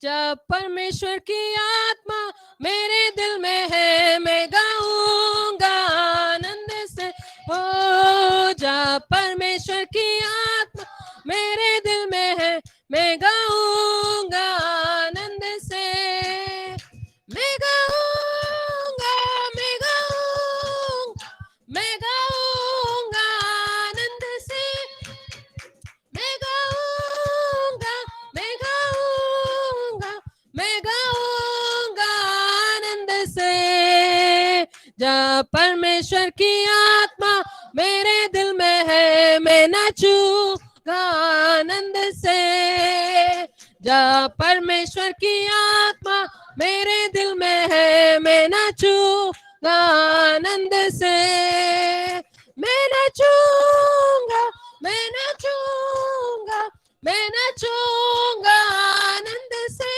जब परमेश्वर की आत्मा मेरे दिल में है, मैं गाऊंगा आनंद से। हो जब परमेश्वर की आत्मा मेरे दिल में है, मैं गाऊंगा आनंद से। मैं गाऊंगा, मैं गाऊंगा, मैं गाऊंगा आनंद से। मैं गाऊंगा, मैं गाऊंगा, मैं गाऊंगा आनंद से। जब परमेश्वर की आत्मा मेरे दिल में है, मैं नाचूंगा आनंद से। जब परमेश्वर की आत्मा मेरे दिल में है, मैं नाचूंगा आनंद से। मैं नाचूंगा, मैं नाचूंगा, मैं नाचूंगा आनंद से।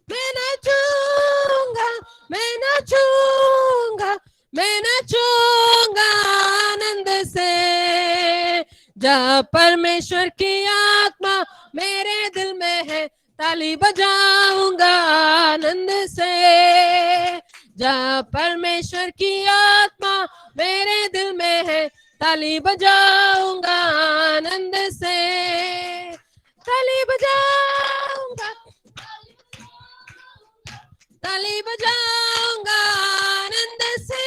मैं नाचूंगा, मैं नाचूंगा, मैं नाचूंगा आनंद से। जब परमेश्वर की आत्मा मेरे दिल में है, ताली बजाऊंगा आनंद से। जब परमेश्वर की आत्मा मेरे दिल में है, ताली बजाऊंगा आनंद से। ताली बजाऊंगा, ताली बजाऊंगा आनंद से।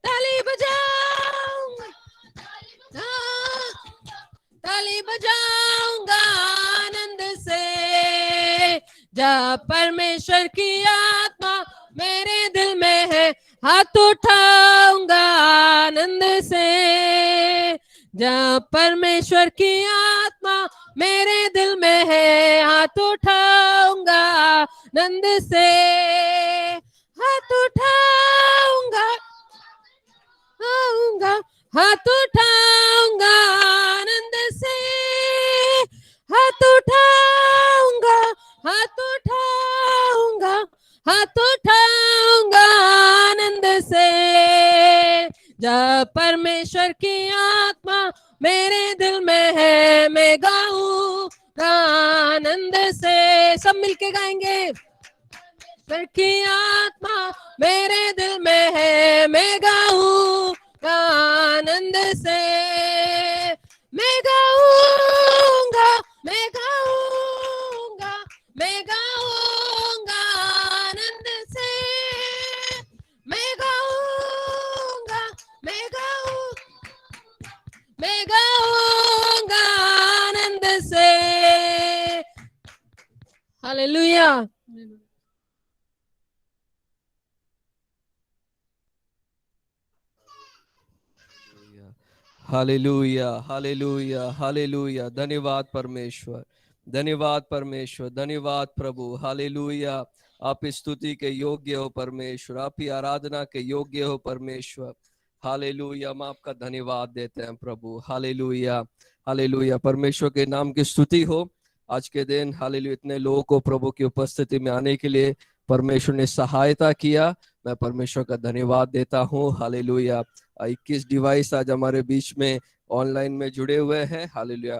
ताली बजाऊंगा, ताली बजाऊंगा आनंद से। जब परमेश्वर की आत्मा मेरे दिल में है, हाथ उठाऊंगा आनंद से। जब परमेश्वर की आत्मा मेरे दिल में है, हाथ उठाऊंगा आनंद से। हाथ उठाऊंगा, आऊंगा, हाथ उठाऊंगा आनंद से। हाथ उठाऊंगा, हाथ उठाऊंगा, हाथ उठाऊंगा आनंद से। जब परमेश्वर की आत्मा मेरे दिल में है, मैं गाऊंगा आनंद से। सब मिलके गाएंगे। परमेश्वर की आत्मा मेरे दिल में है, मैं गाऊंगा आनंद से। मैं गाऊंगा, मैं गाऊंगा, मैं गाऊंगा आनंद से। मैं गाऊंगा, मैं गाऊंगा, मैं गाऊंगा आनंद से। हालेलुया। Hallelujah, hallelujah, hallelujah. धन्यवाद परमेश्वर, धन्यवाद परमेश्वर, धन्यवाद प्रभु। हालेलुया। आप स्तुति के योग्य हो परमेश्वर, आप ही आराधना के योग्य हो परमेश्वर। हालेलुया। हम आपका धन्यवाद देते हैं प्रभु। Hallelujah, hallelujah. परमेश्वर के नाम की स्तुति हो आज के दिन। हालेलुया। इतने लोगों को प्रभु की उपस्थिति में आने के लिए परमेश्वर ने सहायता किया, मैं परमेश्वर का धन्यवाद देता हूँ। हालेलुया। 21 डिवाइस आज हमारे बीच में ऑनलाइन में जुड़े हुए हैं। हालेलुया।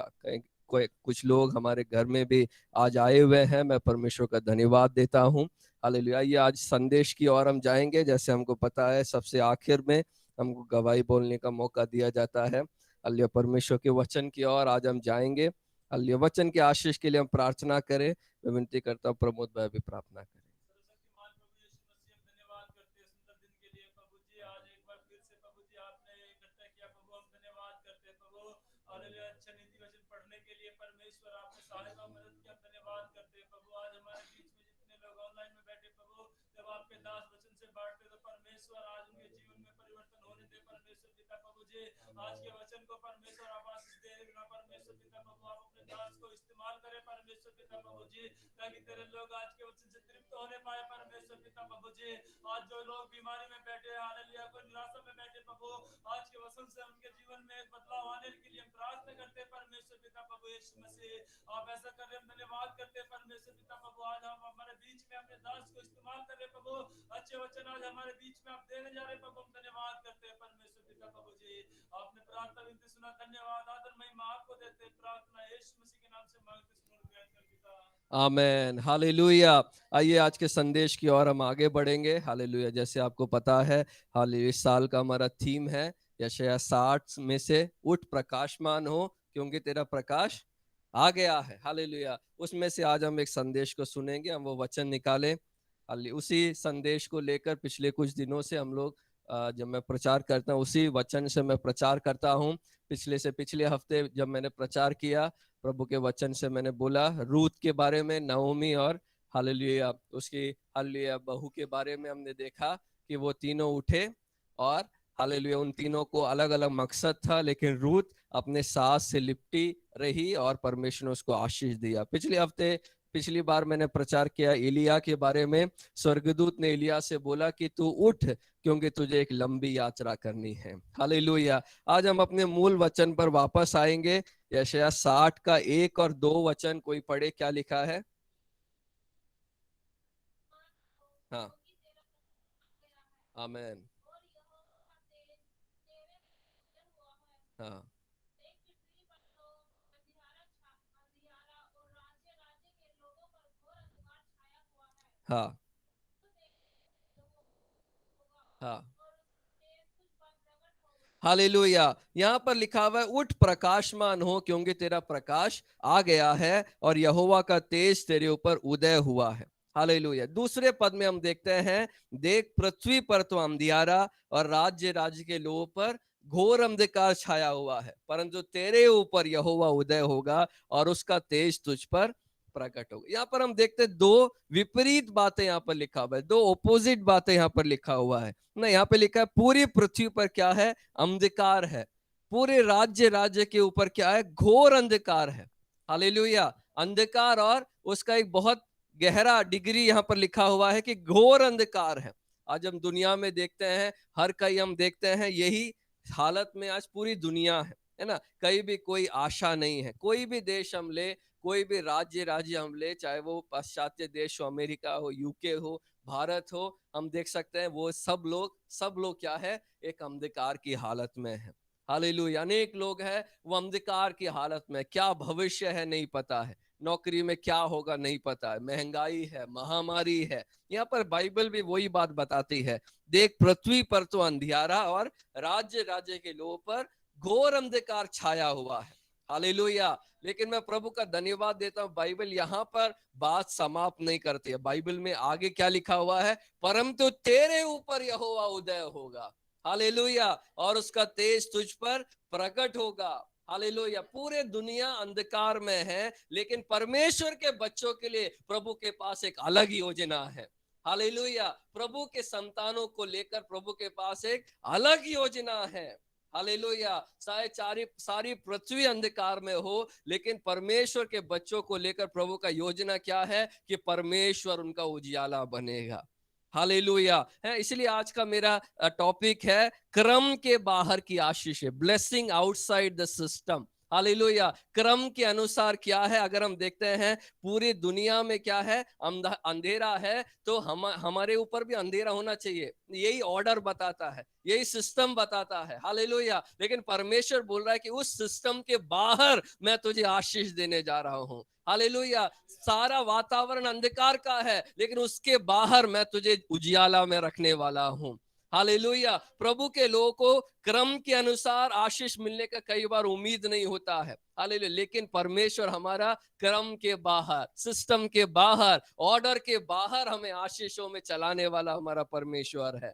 कुछ लोग हमारे घर में भी आज आए हुए हैं, मैं परमेश्वर का धन्यवाद देता हूँ। हालेलुया। ये आज संदेश की ओर हम जाएंगे। जैसे हमको पता है सबसे आखिर में हमको गवाही बोलने का मौका दिया जाता है। हालेलुया। परमेश्वर के वचन की ओर आज हम जाएंगे। हालेलुया। वचन के आशीष के लिए हम प्रार्थना करें। मैं विनती करता हूँ प्रमोद भाई भी प्रार्थना करें। आज के वचन को परमेश्वर आप आशीष दे ना परमेश्वर पिता प्रभु, आप अपने दास को इस्तेमाल करें परमेश्वर पिता प्रभु जी, ताकि तेरे लोग आज के वचन से तृप्त होने पाए परमेश्वर पिता प्रभु जी। आज जो लोग बीमारी में बैठे हैं, हालेलुया, कोई निराशा में बैठे प्रभु, आज के वचन से उनके जीवन में एक बदलाव आने के लिए हम प्रार्थना करते हैं परमेश्वर पिता प्रभु यीशु मसीह। आप ऐसा कर रहे हैं, धन्यवाद करते हैं परमेश्वर पिता प्रभु। आज हम हमारे बीच में अपने दास को इस्तेमाल कर रहे प्रभु, अच्छे वचन आज हमारे बीच में आप देने जा रहे प्रभु, हम धन्यवाद करते हैं परमेश्वर पिता प्रभु जी। आपने प्रार्थना विनती सुना, धन्यवाद, आदर महिमा आपको देते हैं। प्रार्थना यीशु मसीह के नाम से मांगते सुनो पिता, आमेन, हालेलुया। आइए आज के संदेश की ओर हम आगे बढ़ेंगे। हालेलुया। जैसे आपको पता है, हालेलुया, इस साल का हमारा थीम है यशायाह 60 में से, उठ प्रकाशमान हो क्योंकि तेरा प्रकाश आ गया है। हालेलुया। उसमें से आज हम एक संदेश को सुनेंगे, हम वो वचन निकालें। हालेलुया। उसी संदेश को लेकर पिछले कुछ दिनों से हम लोग जब मैं प्रचार करता हूँ उसी वचन से मैं प्रचार करता हूँ। पिछले हफ्ते जब मैंने प्रचार किया, प्रभु के वचन से मैंने बोला रूत के बारे में, नओमी और हालेलुया उसकी हालेलुया बहू के बारे में। हमने देखा कि वो तीनों उठे और हालेलुया उन तीनों को अलग अलग मकसद था, लेकिन रूत अपने सास से लिपटी रही और परमेश्वर ने उसको आशीष दिया। पिछली बार मैंने प्रचार किया एलिया के बारे में। स्वर्गदूत ने एलिया से बोला कि तू उठ क्योंकि तुझे एक लंबी यात्रा करनी है। हालेलुया। आज हम अपने मूल वचन पर वापस आएंगे। यशायाह 60 का 1 और 2 वचन कोई पढ़े, क्या लिखा है? हाँ, आमेन। हाँ, हाँ, हाँ, हालेलुया। यहाँ पर लिखा हुआ है उठ प्रकाशमान हो क्योंकि तेरा प्रकाश आ गया है और यहोवा का तेज तेरे ऊपर उदय हुआ है। हालेलुया। दूसरे पद में हम देखते हैं, देख पृथ्वी पर तो अंधियारा और राज्य के लोगों पर घोर अंधकार छाया हुआ है, परंतु तेरे ऊपर यहोवा उदय होगा और उसका तेज तुझ पर प्रकट होगा। यहाँ पर हम देखते हैं दो विपरीत बातें यहाँ पर लिखा हुआ है, दो ऑपोजिट बातें यहाँ पर लिखा हुआ है ना। यहाँ पे लिखा है पूरी पृथ्वी पर क्या है? अंधकार है। पूरे राज्य के ऊपर क्या है? घोर अंधकार है। हालेलुया। अंधकार और उसका एक बहुत गहरा डिग्री यहाँ पर लिखा हुआ है कि घोर अंधकार है। आज हम दुनिया में देखते हैं, हर कहीं हम देखते हैं यही हालत में आज पूरी दुनिया है ना। कहीं भी कोई आशा नहीं है। कोई भी देश हम ले, कोई भी राज्य हम ले, चाहे वो पाश्चात्य देश हो, अमेरिका हो, यूके हो, भारत हो, हम देख सकते हैं वो सब लोग क्या है? एक अंधकार की हालत में है। हालेलुया। अनेक लोग हैं वो अंधकार की हालत में, क्या भविष्य है नहीं पता है, नौकरी में क्या होगा नहीं पता है, महंगाई है, महामारी है। यहाँ पर बाइबल भी वही बात बताती है, देख पृथ्वी पर तो अंधियारा और राज्य के लोगों पर घोर अंधकार छाया हुआ है। हालेलुया। लेकिन मैं प्रभु का धन्यवाद देता हूं, बाइबल यहाँ पर बात समाप्त नहीं करती है। बाइबल में आगे क्या लिखा हुआ है? परंतु तेरे ऊपर यहोवा उदय होगा। हालेलुया। और उसका तेज तुझ पर प्रकट होगा। हालेलुया। पूरे दुनिया अंधकार में है, लेकिन परमेश्वर के बच्चों के लिए प्रभु के पास एक अलग योजना है। हालेलुया। प्रभु के संतानों को लेकर प्रभु के पास एक अलग योजना है। हालेलुया। सारी पृथ्वी अंधकार में हो, लेकिन परमेश्वर के बच्चों को लेकर प्रभु का योजना क्या है कि परमेश्वर उनका उजियाला बनेगा। हालेलुया है। इसलिए आज का मेरा टॉपिक है क्रम के बाहर की आशीष है, blessing outside the system. Hallelujah. क्रम के अनुसार क्या है? अगर हम देखते हैं पूरी दुनिया में क्या है? अंधेरा है, तो हमारे ऊपर भी अंधेरा होना चाहिए। यही ऑर्डर बताता है, यही सिस्टम बताता है। हालेलुया। लेकिन परमेश्वर बोल रहा है कि उस सिस्टम के बाहर मैं तुझे आशीष देने जा रहा हूं। हालेलुया। सारा वातावरण अंधकार का है, लेकिन उसके बाहर मैं तुझे उजियाला में रखने वाला हूं। हालेलुया। प्रभु के लोगों को क्रम के अनुसार आशीष मिलने का कई बार उम्मीद नहीं होता है। हालेलुया। लेकिन परमेश्वर हमारा क्रम के बाहर, सिस्टम के बाहर, ऑर्डर के बाहर हमें आशीषों में चलाने वाला हमारा परमेश्वर है।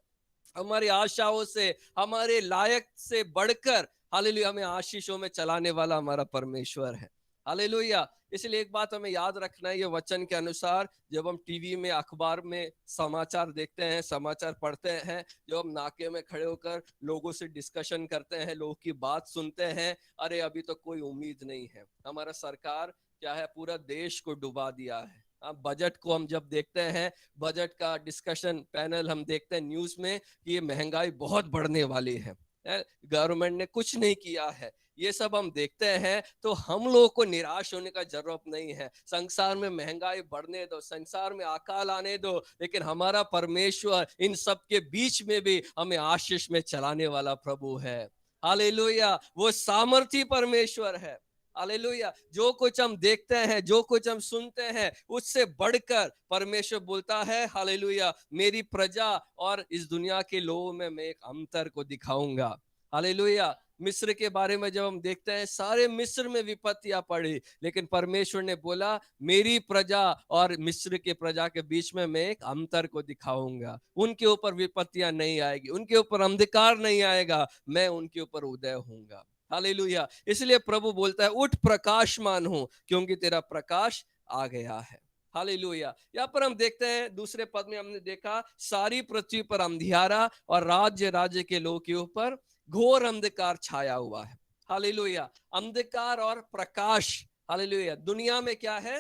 हमारी आशाओं से, हमारे लायक से बढ़कर हालेलुया हमें आशीषों में चलाने वाला हमारा परमेश्वर है। हालेलुया। इसलिए एक बात हमें याद रखना है, ये वचन के अनुसार जब हम टीवी में, अखबार में समाचार देखते हैं, समाचार पढ़ते हैं, जब हम नाके में खड़े होकर लोगों से डिस्कशन करते हैं, लोगों की बात सुनते हैं, अरे अभी तो कोई उम्मीद नहीं है, हमारा सरकार क्या है पूरा देश को डुबा दिया है। बजट को हम जब देखते हैं, बजट का डिस्कशन पैनल हम देखते हैं न्यूज में कि ये महंगाई बहुत बढ़ने वाली है, गवर्नमेंट ने कुछ नहीं किया है, ये सब हम देखते हैं, तो हम लोगों को निराश होने का जरूरत नहीं है। संसार में महंगाई बढ़ने दो, संसार में अकाल आने दो, लेकिन हमारा परमेश्वर इन सब के बीच में भी हमें आशीष में चलाने वाला प्रभु है। हालेलुया। वो सामर्थी परमेश्वर है। हालेलुया। जो कुछ हम देखते हैं, जो कुछ हम सुनते हैं, उससे बढ़कर परमेश्वर बोलता है हालेलुया, मेरी प्रजा और इस दुनिया के लोगों में मैं एक अंतर को दिखाऊंगा। हालेलुया। मिस्र के बारे में जब हम देखते हैं, सारे मिस्र में विपत्तियां पड़ी, लेकिन परमेश्वर ने बोला मेरी प्रजा और मिस्र के प्रजा के बीच में मैं एक अंतर को दिखाऊंगा। उनके ऊपर विपत्तियां नहीं आएगी, उनके ऊपर अंधकार नहीं आएगा, मैं उनके ऊपर उदय होऊंगा। हालेलुया। इसलिए प्रभु बोलता है उठ प्रकाशमान हो, क्योंकि तेरा प्रकाश आ गया है। हालेलुया। यहाँ पर हम देखते हैं दूसरे पद में हमने देखा सारी पृथ्वी पर अंधियारा और राज्य के लोगों के ऊपर घोर अंधकार छाया हुआ है। हालेलुया। अंधकार और प्रकाश। हालेलुया। दुनिया में क्या है?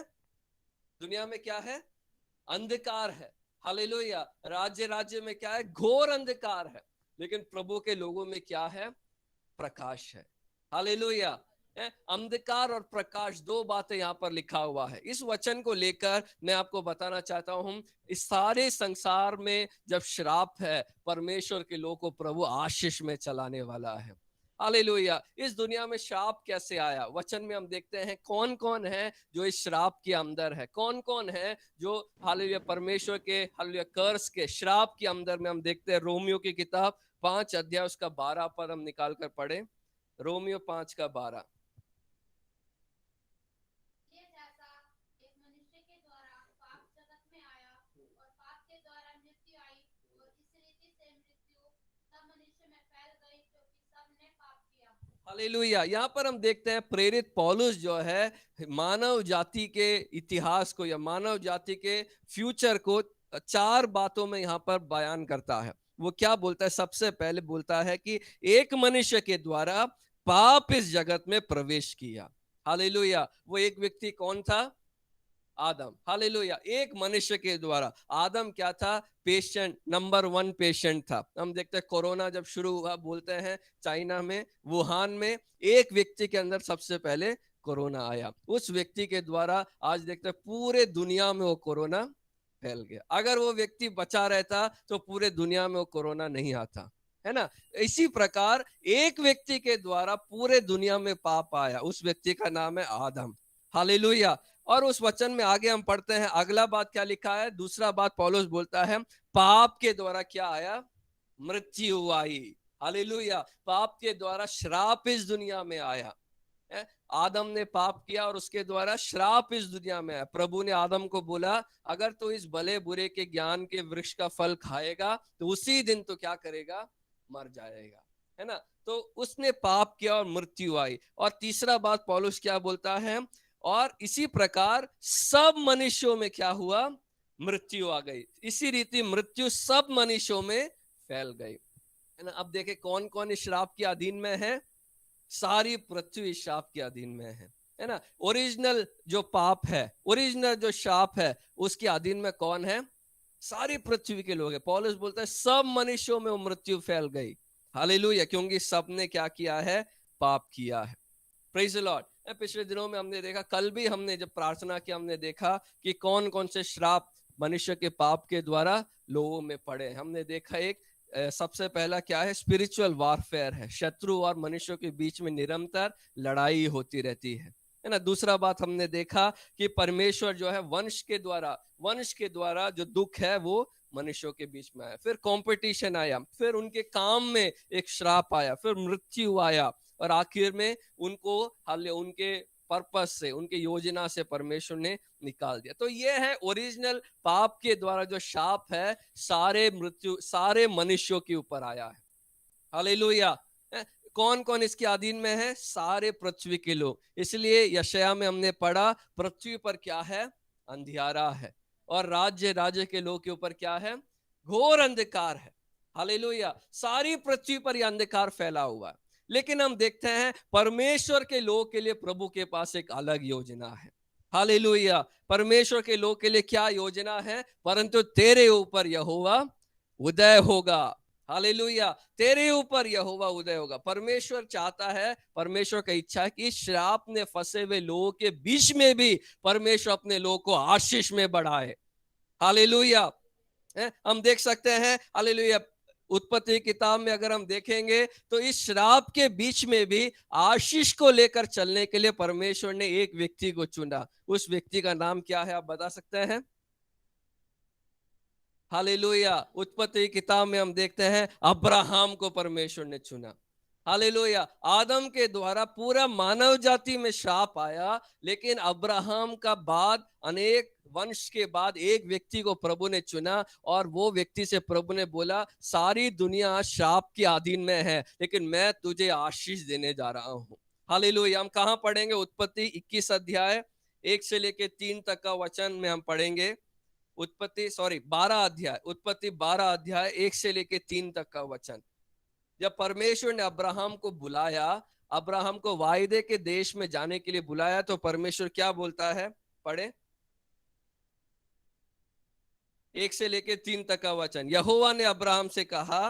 दुनिया में क्या है? अंधकार है। हालेलुया। राज्य में क्या है? घोर अंधकार है। लेकिन प्रभु के लोगों में क्या है? प्रकाश है। हालेलुया। अंधकार और प्रकाश, दो बातें यहां पर लिखा हुआ है। इस वचन को लेकर मैं आपको बताना चाहता हूं, इस सारे संसार में जब श्राप है, परमेश्वर के लोगों को प्रभु आशीष में चलाने वाला है। हालेलुया। इस दुनिया में श्राप कैसे आया? वचन में हम देखते हैं कौन कौन है जो इस श्राप के अंदर है, कौन कौन है जो हालेलुया परमेश्वर के हालेलुया कर्स के श्राप के अंदर में। हम देखते हैं रोमियो की किताब 5 अध्याय उसका 12 पद हम निकाल कर पढ़े। रोमियो 5 का 12। हालेलुया। यहाँ पर हम देखते हैं प्रेरित पौलुस जो है मानव जाति के इतिहास को या मानव जाति के फ्यूचर को 4 बातों में यहाँ पर बयान करता है। वो क्या बोलता है? सबसे पहले बोलता है कि एक मनुष्य के द्वारा पाप इस जगत में प्रवेश किया। हालेलुया। वो एक व्यक्ति कौन था? आदम। हालेलुया। एक मनुष्य के द्वारा। आदम क्या था? पेशेंट, नंबर 1 पेशेंट था। हम देखते हैं कोरोना जब शुरू हुआ, बोलते हैं चाइना में वुहान में एक व्यक्ति के अंदर सबसे पहले कोरोना आया। उस व्यक्ति के द्वारा आज देखते हैं पूरे दुनिया में वो कोरोना फैल गया। अगर वो व्यक्ति बचा रहता तो पूरे दुनिया में वो कोरोना नहीं आता, है ना। इसी प्रकार एक व्यक्ति के द्वारा पूरे दुनिया में पाप आया, उस व्यक्ति का नाम है आदम। हालेलुया। और उस वचन में आगे हम पढ़ते हैं, अगला बात क्या लिखा है? दूसरा बात पौलुस बोलता है पाप के द्वारा क्या आया? मृत्यु आई। हालेलुया। पाप के द्वारा श्राप इस दुनिया में आया। आदम ने पाप किया और उसके द्वारा श्राप इस दुनिया में आया। प्रभु ने आदम को बोला अगर तू इस भले बुरे के ज्ञान के वृक्ष का फल खाएगा तो उसी दिन तो क्या करेगा? मर जाएगा, है ना। तो उसने पाप किया और मृत्यु आई। और तीसरा बात पौलुस क्या बोलता है? और इसी प्रकार सब मनुष्यों में क्या हुआ? मृत्यु आ गई। इसी रीति मृत्यु सब मनुष्यों में फैल गई, है ना। अब देखे कौन कौन इस श्राप के अधीन में है? सारी पृथ्वी इस श्राप के अधीन में है ना। ओरिजिनल जो पाप है, ओरिजिनल जो श्राप है, उसके अधीन में कौन है? सारी पृथ्वी के लोग हैं। पौलुस बोलता है सब मनुष्यों में वो मृत्यु फैल गई। हालेलुया। क्योंकि सबने क्या किया है? पाप किया है। Praise the Lord. पिछले दिनों में हमने देखा, कल भी हमने जब प्रार्थना की हमने देखा कि कौन कौन से श्राप मनुष्य के पाप के द्वारा लोगों में पड़े। हमने देखा एक सबसे पहला क्या है? स्पिरिचुअल वॉरफेयर है। शत्रु और मनुष्यों के बीच में निरंतर लड़ाई होती रहती है ना। दूसरा बात हमने देखा कि परमेश्वर जो है वंश के द्वारा जो दुख है वो मनुष्यों के बीच में आया। फिर कंपटीशन आया, फिर उनके काम में एक श्राप आया, फिर मृत्यु आया, और आखिर में उनको उनके पर्पस से, उनके योजना से परमेश्वर ने निकाल दिया। तो ये है ओरिजिनल पाप के द्वारा जो शाप है, सारे मनुष्यों के ऊपर आया है। हालेलुया। कौन कौन इसके अधीन में है? सारे पृथ्वी के लोग। इसलिए यशायाह में हमने पढ़ा पृथ्वी पर क्या है? अंधियारा है, और राज्य के लोग के ऊपर क्या है? घोर अंधकार है। हालेलुया। सारी पृथ्वी पर यह अंधकार फैला हुआ है। लेकिन हम देखते हैं परमेश्वर के लोग के लिए प्रभु के पास एक अलग योजना है। हालेलुया। परमेश्वर के लोग के लिए क्या योजना है? परंतु तेरे ऊपर यहोवा उदय होगा। हालेलुया। तेरे ऊपर यहोवा उदय होगा। परमेश्वर चाहता है, परमेश्वर का इच्छा है कि श्राप में फंसे हुए लोगों के बीच में भी परमेश्वर अपने लोगों को आशीष में बढ़ाए। हालेलुया। हम देख सकते हैं हालेलुया उत्पत्ति किताब में अगर हम देखेंगे तो इस श्राप के बीच में भी आशीष को लेकर चलने के लिए परमेश्वर ने एक व्यक्ति को चुना। उस व्यक्ति का नाम क्या है, आप बता सकते हैं? हालेलुया। उत्पत्ति किताब में हम देखते हैं अब्राहम को परमेश्वर ने चुना। हालेलुया। आदम के द्वारा पूरा मानव जाति में श्राप आया, लेकिन अब्राहम का बाद अनेक वंश के बाद एक व्यक्ति को प्रभु ने चुना, और वो व्यक्ति से प्रभु ने बोला सारी दुनिया श्राप के अधीन में है, लेकिन मैं तुझे आशीष देने जा रहा हूं। हालेलुया। हम कहां पढ़ेंगे? उत्पत्ति 21 अध्याय 1 से लेके 3 तक का वचन में हम पढ़ेंगे। उत्पत्ति 12 अध्याय 1 से लेके 3 तक का वचन। जब परमेश्वर ने अब्राहम को बुलाया, अब्राहम को वायदे के देश में जाने के लिए बुलाया, तो परमेश्वर क्या बोलता है? पढ़े 1 से लेके 3 तक का वचन। यहोवा ने अब्राहम से कहा,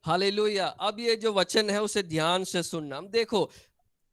हालेलुया। अब ये जो वचन है उसे ध्यान से सुनना। हम देखो,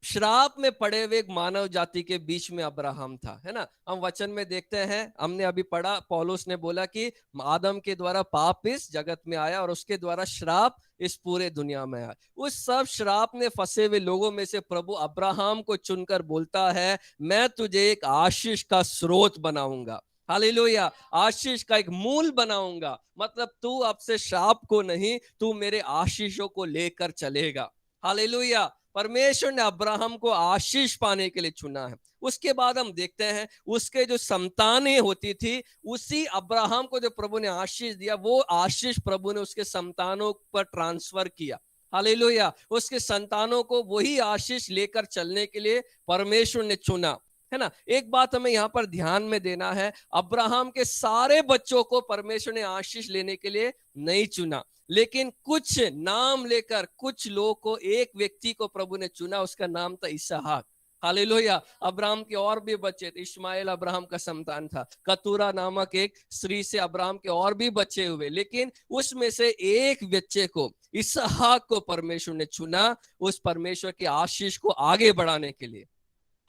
श्राप में पड़े हुए एक मानव जाति के बीच में अब्राहम था, है ना। हम वचन में देखते हैं, हमने अभी पढ़ा, पौलुस ने बोला कि आदम के द्वारा पाप इस जगत में आया और उसके द्वारा श्राप इस पूरे दुनिया में आया। उस सब श्राप में फंसे हुए लोगों में से प्रभु अब्राहम को चुनकर बोलता है, मैं तुझे एक आशीष का स्रोत बनाऊंगा। हालेलुया। आशीष का एक मूल बनाऊंगा, मतलब तू अब से श्राप को नहीं, तू मेरे आशीषों को लेकर चलेगा। हालेलुया। परमेश्वर ने अब्राहम को आशीष पाने के लिए चुना है। उसके बाद हम देखते हैं उसके जो संतानें होती थी, उसी अब्राहम को जो प्रभु ने आशीष दिया, वो आशीष प्रभु ने उसके संतानों पर ट्रांसफर किया। हालेलुया। उसके संतानों को वही आशीष लेकर चलने के लिए परमेश्वर ने चुना, है ना। एक बात हमें यहाँ पर ध्यान में देना है, अब्राहम के सारे बच्चों को परमेश्वर ने आशीष लेने के लिए नहीं चुना, लेकिन कुछ नाम लेकर कुछ लोगों को, एक व्यक्ति को प्रभु ने चुना, उसका नाम था इसहाक। हालेलुया। अब्राहम के और भी बच्चे थे। इश्माएल अब्राहम का संतान था। कतूरा नामक एक स्त्री से अब्राहम के और भी बच्चे हुए, लेकिन उसमें से एक बच्चे को, इसहाक को परमेश्वर ने चुना, उस परमेश्वर की आशीष को आगे बढ़ाने के लिए।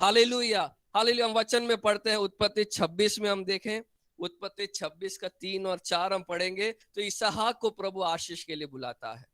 हालेलुया। हालेलुया। हम वचन में पढ़ते हैं, उत्पत्ति 26 में हम देखें, उत्पत्ति 26 का 3 और 4 हम पढ़ेंगे। तो इसहाक को प्रभु आशीष के लिए बुलाता है।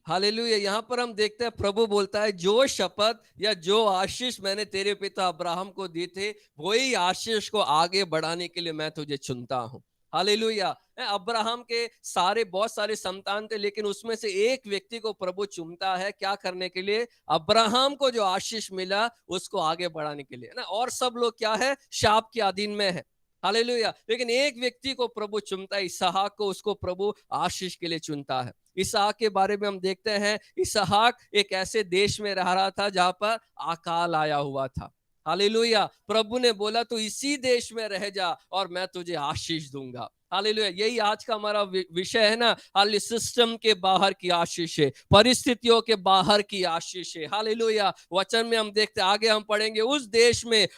हालेलुया। यहाँ पर हम देखते हैं प्रभु बोलता है, जो शपथ या जो आशीष मैंने तेरे पिता अब्राहम को दी थे, वही आशीष को आगे बढ़ाने के लिए मैं तुझे चुनता हूं। हालेलुया। अब्राहम के बहुत सारे संतान थे, लेकिन उसमें से एक व्यक्ति को प्रभु चुनता है, क्या करने के लिए? अब्राहम को जो आशीष मिला उसको आगे बढ़ाने के लिए ना। और सब लोग क्या है? शाप के अधीन में है। हालेलुया। लेकिन एक व्यक्ति को प्रभु चुनता है, इसहाक को, उसको प्रभु आशीष के लिए चुनता है। इसहाक के बारे में हम देखते हैं, इसहाक एक ऐसे देश में रह रहा था जहां पर अकाल आया हुआ था। हालेलुया। प्रभु ने बोला तू इसी देश में रह जा और मैं तुझे आशीष दूंगा। हालेलुया। यही आज का हमारा विषय है ना। हालेलुया। सिस्टम के बाहर की आशीष है, परिस्थितियों के बाहर की आशीष है। हालेलुया। वचन में हम देखते, आगे हम पढ़ेंगे, उस देश में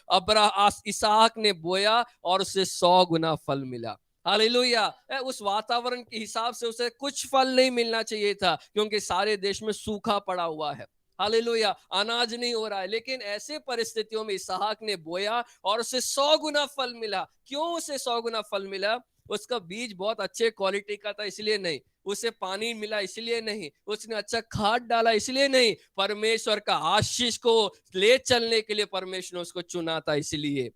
इसहाक ने बोया और उसे 100 गुना फल मिला। हालेलुया। उस वातावरण के हिसाब से उसे कुछ फल नहीं मिलना चाहिए था, क्योंकि सारे देश में सूखा पड़ा हुआ है। हालेलुया। अनाज नहीं हो रहा है, लेकिन ऐसे परिस्थितियों में इसहाक ने बोया और उसे 100 गुना फल मिला। क्यों उसे 100 गुना फल मिला? उसका बीज बहुत अच्छे क्वालिटी का था, इसलिए नहीं, उसे पानी मिला इसलिए नहीं, उसने अच्छा खाद डाला इसलिए नहीं, परमेश्वर का आशीष को ले चलने के लिए परमेश्वर ने उसको चुना था इसलिए।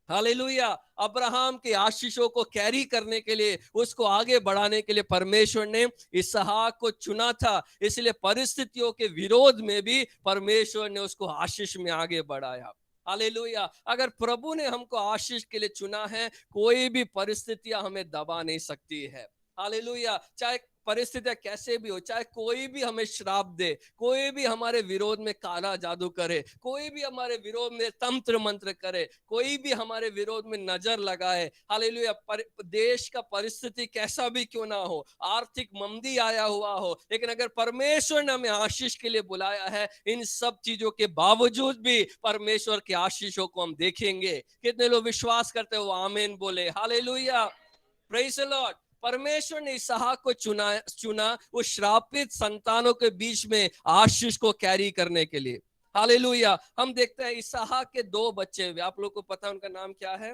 हालेलुया। अब्राहम के आशीषों को कैरी करने के लिए, उसको आगे बढ़ाने के लिए परमेश्वर ने इसहाक को चुना था, इसलिए परिस्थितियों के विरोध में भी परमेश्वर ने उसको आशीष में आगे बढ़ाया। हालेलुया। अगर प्रभु ने हमको आशीष के लिए चुना है, कोई भी परिस्थितियां हमें दबा नहीं सकती है। हालेलुया। चाहे परिस्थितियां कैसे भी हो, चाहे कोई भी हमें श्राप दे, कोई भी हमारे विरोध में काला जादू करे, कोई भी हमारे विरोध में तंत्र मंत्र करे, कोई भी हमारे विरोध में नजर लगाए, हालेलुया, देश का परिस्थिति कैसा भी क्यों ना हो, आर्थिक मंदी आया हुआ हो, लेकिन अगर परमेश्वर ने हमें आशीष के लिए बुलाया है, इन सब चीजों के बावजूद भी परमेश्वर के आशीषों को हम देखेंगे। कितने लोग विश्वास करते हो? आमीन बोले। Hallelujah, praise the Lord. परमेश्वर ने इसहाक को चुना उस श्रापित संतानों के बीच में आशीष को कैरी करने के लिए। हालेलुया। हम देखते हैं इसहाक के 2 बच्चे हुए, आप लोग को पता है उनका नाम क्या है?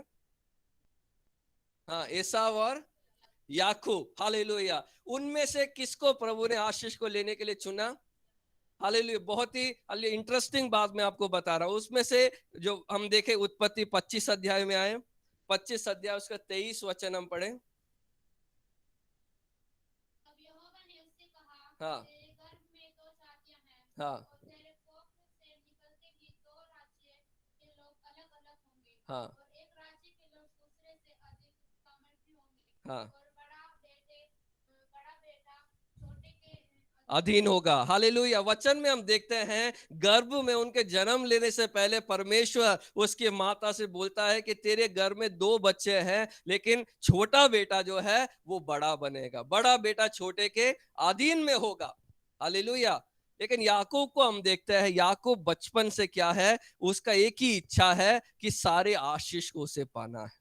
हाँ, एसाव और याकूब। हालेलुया। उनमें से किसको प्रभु ने आशीष को लेने के लिए चुना? हालेलुया। बहुत ही इंटरेस्टिंग बात मैं आपको बता रहा हूं। उसमें से जो हम देखे उत्पत्ति 25 अध्याय में आए, 25 अध्याय उसका 23 वचन हम पढ़े। हाँ हाँ हाँ हाँ, अधीन होगा। हालेलुया। वचन में हम देखते हैं गर्भ में उनके जन्म लेने से पहले परमेश्वर उसकी माता से बोलता है कि तेरे गर्भ में 2 बच्चे हैं, लेकिन छोटा बेटा जो है वो बड़ा बनेगा, बड़ा बेटा छोटे के अधीन में होगा। हालेलुया। लेकिन याकूब को हम देखते हैं, याकूब बचपन से क्या है, उसका एक ही इच्छा है कि सारे आशीष को उसे पाना है।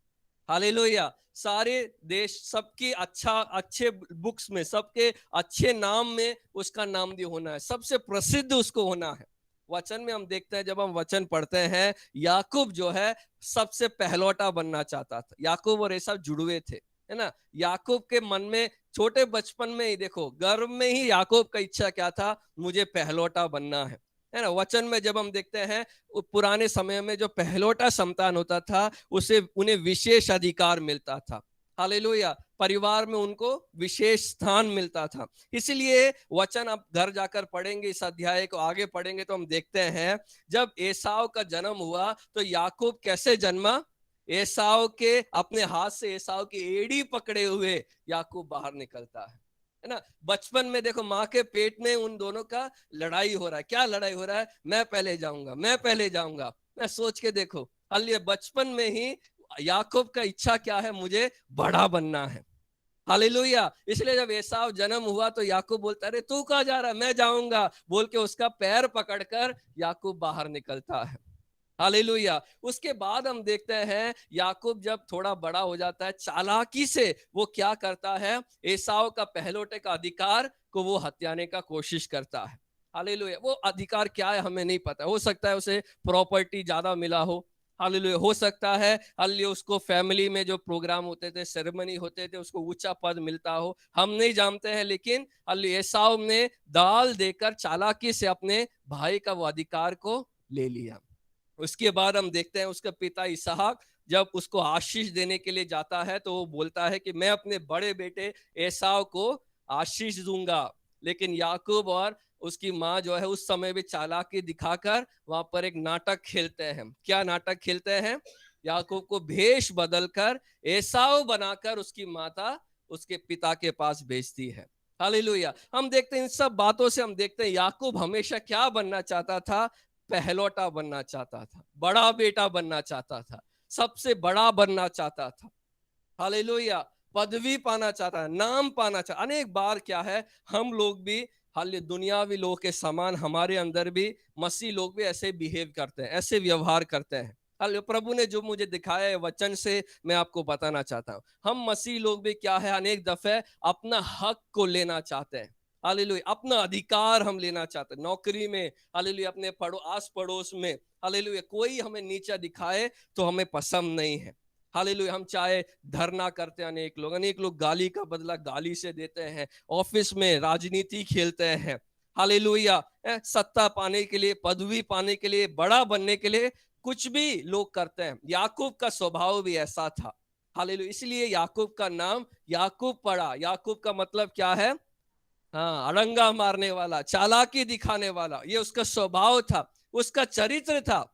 हालेलुया। सारे देश सबकी अच्छे बुक्स में, सबके अच्छे नाम में उसका नाम भी होना है, सबसे प्रसिद्ध उसको होना है। वचन में हम देखते हैं, जब हम वचन पढ़ते हैं, याकूब जो है सबसे पहलौटा बनना चाहता था। याकूब और एसाव जुड़वे थे, है ना। याकूब के मन में छोटे बचपन में ही देखो, गर्भ में ही याकूब का इच्छा क्या था? मुझे पहलौटा बनना है ना। वचन में जब हम देखते हैं, पुराने समय में जो पहलौटा संतान होता था उसे उन्हें विशेष अधिकार मिलता था। हालेलुया। परिवार में उनको विशेष स्थान मिलता था। इसलिए वचन आप घर जाकर पढ़ेंगे, इस अध्याय को आगे पढ़ेंगे तो हम देखते हैं जब एसाव का जन्म हुआ तो याकूब कैसे जन्मा? एसाव के अपने हाथ से एसाव की एड़ी पकड़े हुए याकूब बाहर निकलता है ना। बचपन में देखो, माँ के पेट में उन दोनों का लड़ाई हो रहा है। क्या लड़ाई हो रहा है? मैं पहले जाऊंगा, मैं पहले जाऊंगा। मैं सोच के देखो, हालेलुया, बचपन में ही याकूब का इच्छा क्या है? मुझे बड़ा बनना है। हालेलुया। इसलिए जब एसाव जन्म हुआ तो याकूब बोलता, अरे तू कहाँ जा रहा है? मैं जाऊंगा, बोल के उसका पैर पकड़कर याकूब बाहर निकलता है। हालेलुया। उसके बाद हम देखते हैं याकूब जब थोड़ा बड़ा हो जाता है, चालाकी से वो क्या करता है? एसाव का पहलौठे का अधिकार को वो हत्याने का कोशिश करता है। हालेलुया। वो अधिकार क्या है हमें नहीं पता, हो सकता है उसे प्रॉपर्टी ज्यादा मिला हो। हालेलुया। हो सकता है हालेलुया उसको फैमिली में जो प्रोग्राम होते थे, सेरेमनी होते थे, उसको ऊंचा पद मिलता हो, हम नहीं जानते हैं। लेकिन हालेलुया एसाव ने दाल देकर चालाकी से अपने भाई का वो अधिकार को ले लिया। उसके बाद हम देखते हैं उसका पिता इसहाक जब उसको आशीष देने के लिए जाता है तो वो बोलता है कि मैं अपने बड़े बेटे एसाव को आशीष दूंगा। लेकिन याकूब और उसकी माँ जो है उस समय भी चालाकी दिखाकर वहां पर एक नाटक खेलते हैं। क्या नाटक खेलते हैं? याकूब को भेष बदलकर एसाव बनाकर उसकी माता उसके पिता के पास भेजती है। हालेलुया। हम देखते हैं इन सब बातों से हम देखते हैं याकूब हमेशा क्या बनना चाहता था? पहलौटा बनना चाहता था, बड़ा बेटा बनना चाहता था, सबसे बड़ा बनना चाहता था। हालेलुया। पदवी पाना चाहता है, नाम पाना चाहता। अनेक बार क्या है, हम लोग भी हाल दुनियावी लोग के समान हमारे अंदर भी मसीह लोग भी ऐसे बिहेव करते हैं, ऐसे व्यवहार करते हैं। हाल प्रभु ने जो मुझे दिखाया है वचन से मैं आपको बताना चाहता हूँ। हम मसीह लोग भी क्या है, अनेक दफे अपना हक को लेना चाहते हैं। हालेलुया। अपना अधिकार हम लेना चाहते हैं नौकरी में, हालेलुया, अपने आस पड़ोस में। हालेलुया। कोई हमें नीचा दिखाए तो हमें पसंद नहीं है। हालेलुया। हम चाहे धरना करते हैं, अनेक लोग गाली का बदला गाली से देते हैं, ऑफिस में राजनीति खेलते हैं, हालेलुया, सत्ता पाने के लिए, पदवी पाने के लिए, बड़ा बनने के लिए कुछ भी लोग करते हैं। याकूब का स्वभाव भी ऐसा था, हालेलुया। इसलिए याकूब का नाम याकूब पड़ा। याकूब का मतलब क्या है? हाँ, अड़ंगा मारने वाला, चालाकी दिखाने वाला, ये उसका स्वभाव था, उसका चरित्र था।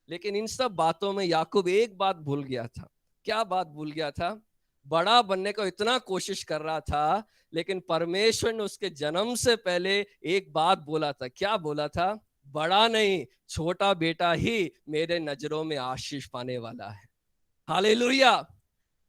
लेकिन इन सब बातों में याकूब एक बात भूल गया था। क्या बात भूल गया था? बड़ा बनने को इतना कोशिश कर रहा था, लेकिन परमेश्वर ने उसके जन्म से पहले एक बात बोला था। क्या बोला था? बड़ा नहीं, छोटा बेटा ही मेरे नजरों में आशीष पाने वाला है। हालेलुया।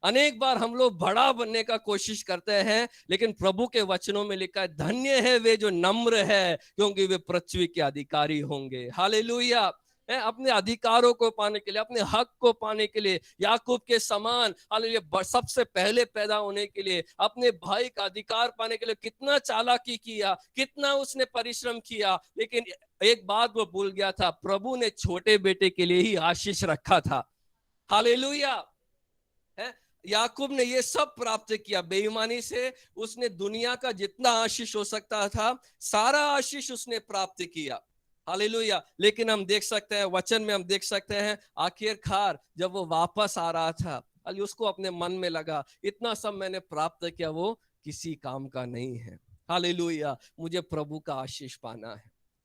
अनेक बार हम लोग बड़ा बनने का कोशिश करते हैं, लेकिन प्रभु के वचनों में लिखा है, धन्य है वे जो नम्र है, क्योंकि वे पृथ्वी के अधिकारी होंगे। हालेलुया। अपने अधिकारों को पाने के लिए, अपने हक को पाने के लिए, याकूब के समान, हालेलुया, सबसे पहले पैदा होने के लिए, अपने भाई का अधिकार पाने के लिए कितना चालाकी किया, कितना उसने परिश्रम किया। लेकिन एक बात वो भूल गया था, प्रभु ने छोटे बेटे के लिए ही आशीष रखा था। हालेलुया। याकूब ने ये सब प्राप्त किया बेईमानी से। उसने दुनिया का जितना आशीष हो सकता था, सारा आशीष उसने प्राप्त किया। हालेलुया। लेकिन हम देख सकते हैं, वचन में हम देख सकते हैं, आखिरकार जब वो वापस आ रहा था, उसको अपने मन में लगा, इतना सब मैंने प्राप्त किया, वो किसी काम का नहीं है। हालेलुया। मुझे प्रभु का आशीष पाना है।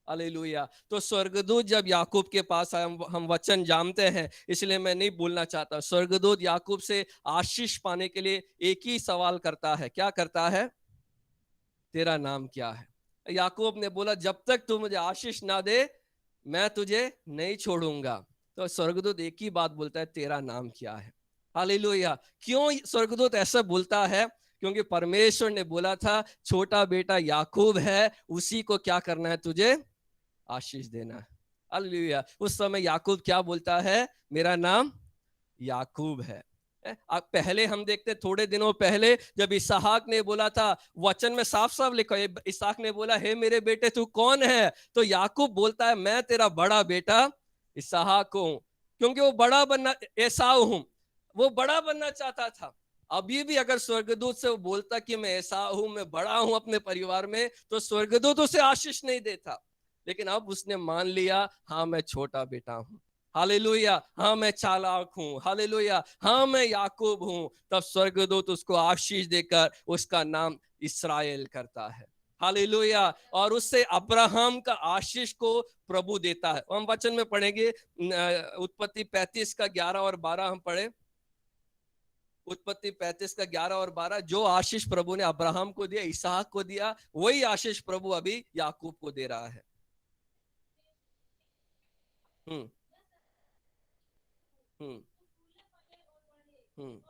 हालेलुया। तो स्वर्गदूत जब याकूब के पास आया, हम वचन जानते हैं, इसलिए मैं नहीं बोलना चाहता। स्वर्गदूत याकूब से आशीष पाने के लिए एक ही सवाल करता है। क्या करता है? तेरा नाम क्या है? याकूब ने बोला, जब तक तू मुझे आशीष ना दे, मैं तुझे नहीं छोड़ूंगा। तो स्वर्गदूत एक ही बात बोलता है, तेरा नाम क्या है? हालेलुया। क्यों स्वर्गदूत ऐसा बोलता है? क्योंकि परमेश्वर ने बोला था, छोटा बेटा याकूब है, उसी को क्या करना है? तुझे आशीष देना है। हालेलुया। उस समय याकूब क्या बोलता है? मेरा नाम याकूब है। अब पहले हम देखते, थोड़े दिनों पहले जब इसहाक ने बोला था, वचन में साफ साफ लिखा है, इसहाक ने बोला, हे मेरे बेटे तू कौन है? तो याकूब बोलता है, मैं तेरा बड़ा बेटा इसहाक हूं। क्योंकि वो बड़ा बनना, एसाव हूं, वो बड़ा बनना चाहता था। अभी भी अगर स्वर्गदूत से वो बोलता कि मैं ऐसा हूं, मैं बड़ा हूं अपने परिवार में, तो स्वर्गदूत उसे आशीष नहीं देता। लेकिन अब उसने मान लिया, हाँ मैं छोटा बेटा हूं, हालेलुया, हाँ मैं चालाक हूं, हालेलुया, हाँ मैं याकूब हूं। तब स्वर्गदूत उसको आशीष देकर उसका नाम इस्राएल करता है। हालेलुया। और उससे अब्राहम का आशीष को प्रभु देता है। हम वचन में पढ़ेंगे, उत्पत्ति 35 का 11 और 12 हम पढ़े। उत्पत्ति 35 का 11 और 12, जो आशीष प्रभु ने अब्राहम को दिया, इसहाक को दिया, वही आशीष प्रभु अभी याकूब को दे रहा है। हम्म हम्म हम्म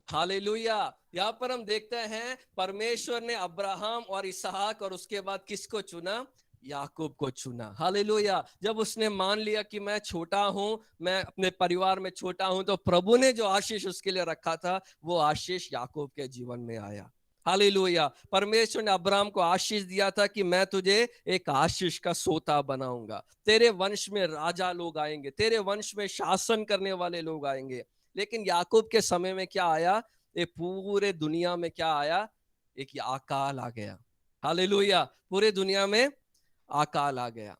हालेलुया। यहाँ पर हम देखते हैं, परमेश्वर ने अब्राहम और इसहाक और उसके बाद किसको चुना? याकूब को चुना। हालेलुया। जब उसने मान लिया कि मैं छोटा हूं, मैं अपने परिवार में छोटा हूं, तो प्रभु ने जो आशीष उसके लिए रखा था, वो आशीष याकूब के जीवन में आया। हालेलुया। परमेश्वर ने अब्राहम को आशीष दिया था कि मैं तुझे एक आशीष का सोता बनाऊंगा, तेरे वंश में राजा लोग आएंगे, तेरे वंश में शासन करने वाले लोग आएंगे। लेकिन याकूब के समय में क्या आया? ये पूरे दुनिया में क्या आया? एक अकाल आ गया। हालेलुया। पूरे दुनिया में अकाल आ गया।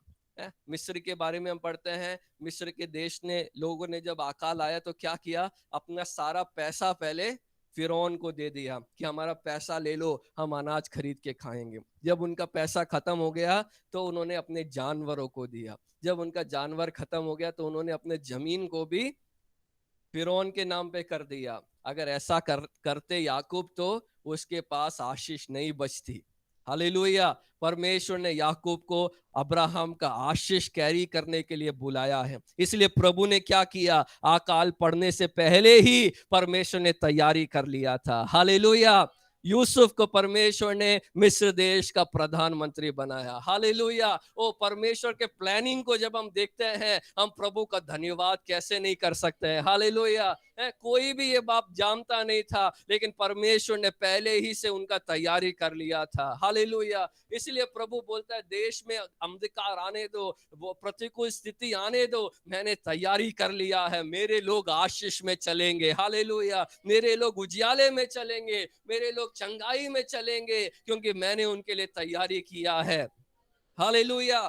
मिस्र के बारे में हम पढ़ते हैं, मिस्र के देश ने, लोगों ने जब अकाल आया तो क्या किया? अपना सारा पैसा पहले फिरौन को दे दिया कि हमारा पैसा ले लो, हम अनाज खरीद के खाएंगे। जब उनका पैसा खत्म हो गया तो उन्होंने अपने जानवरों को दिया। जब उनका जानवर खत्म हो गया तो उन्होंने अपने जमीन को भी फिरौन के नाम पे कर दिया। अगर ऐसा करते याकूब, तो उसके पास आशीष नहीं बचती। हालेलुया। परमेश्वर ने याकूब को अब्राहम का आशीष कैरी करने के लिए बुलाया है। इसलिए प्रभु ने क्या किया? अकाल पड़ने से पहले ही परमेश्वर ने तैयारी कर लिया था। हालेलुया। यूसुफ को परमेश्वर ने मिस्र देश का प्रधानमंत्री बनाया। हालेलुया। ओ, परमेश्वर के प्लानिंग को जब हम देखते हैं, हम प्रभु का धन्यवाद कैसे नहीं कर सकते हैं। हालेलुया। कोई भी ये बात जानता नहीं था, लेकिन परमेश्वर ने पहले ही से उनका तैयारी कर लिया था। हालेलुया। इसलिए प्रभु बोलता है देश में अंधकार आने दो, वो प्रतिकूल स्थिति आने दो, मैंने तैयारी कर लिया है। मेरे लोग आशीष में चलेंगे। हालेलुया। मेरे लोग उजियाले में चलेंगे, मेरे लोग चंगाई में चलेंगे, क्योंकि मैंने उनके लिए तैयारी किया है। हालेलुया।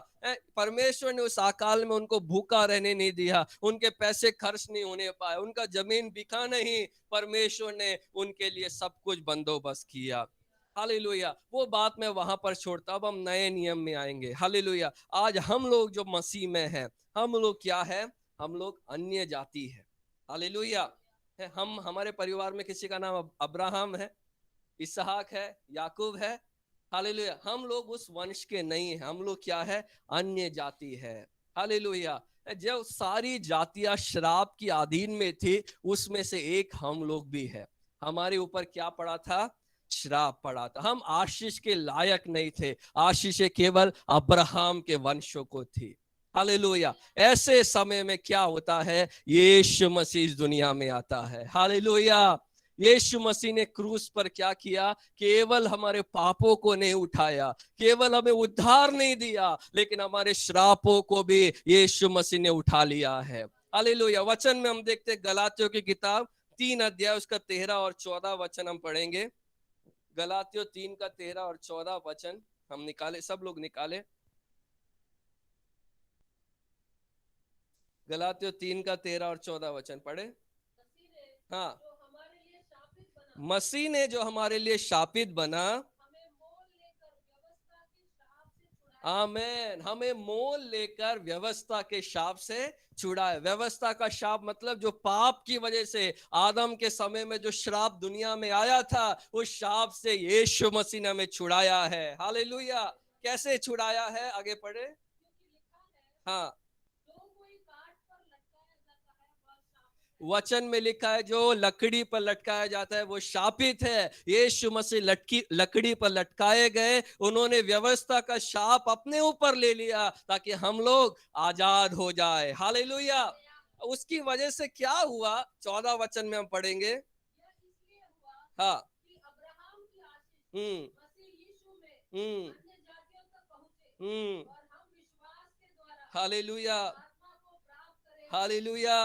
परमेश्वर ने उस अकाल में उनको भूखा रहने नहीं दिया, उनके पैसे खर्च नहीं होने पाए, उनका जमीन बिका नहीं, परमेश्वर ने उनके लिए सब कुछ बंदोबस्त किया। हालेलुया। वो बात मैं वहां पर छोड़ता, अब हम नए नियम में आएंगे। हालेलुया। आज हम लोग जो मसीह में हैं, हम लोग क्या है? हम लोग अन्य जाति है। हालेलुया। हम, हमारे परिवार में किसी का नाम अब्राहम है, इसहाक है, याकूब है। हालेलुया। हम लोग उस वंश के नहीं हैं, हम लोग क्या है? अन्य जाति है। हालेलुया। जो सारी जातियां श्राप की अधीन में थी, उसमें से एक हम लोग भी है। हमारे ऊपर क्या पड़ा था? श्राप पड़ा था। हम आशीष के लायक नहीं थे, आशीष केवल अब्राहम के वंशों को थी। हालेलुया। ऐसे समय में क्या होता है? यीशु मसीह इस दुनिया में आता है। हालेलुया। यीशु मसीह ने क्रूस पर क्या किया? केवल हमारे पापों को नहीं उठाया, केवल हमें उद्धार नहीं दिया, लेकिन हमारे श्रापों को भी यीशु मसीह ने उठा लिया है। हालेलुया। वचन में हम देखते हैं गलातियों की किताब 3 अध्याय उसका 13 और 14 वचन हम पढ़ेंगे। गलातियों 3 का 13 और 14 वचन हम निकाले, सब लोग निकाले। गलातियों 3 का 13 और 14 वचन पढ़े। हाँ। मसीह ने जो हमारे लिए शापित बना, आमेन, हमें मोल लेकर व्यवस्था के शाप से छुड़ाए। व्यवस्था का शाप मतलब जो पाप की वजह से आदम के समय में जो श्राप दुनिया में आया था, उस शाप से यीशु मसीह ने हमें छुड़ाया है। हालेलुया। कैसे छुड़ाया है? आगे पढ़े। हाँ, वचन में लिखा है जो लकड़ी पर लटकाया जाता है वो शापित है। यीशु मसीह लकड़ी पर लटकाए गए, उन्होंने व्यवस्था का शाप अपने ऊपर ले लिया ताकि हम लोग आजाद हो जाए। हालेलुया। उसकी वजह से क्या हुआ? 14 वचन में हम पढ़ेंगे। हाँ। हम्म हम्म hallelujah. Hallelujah.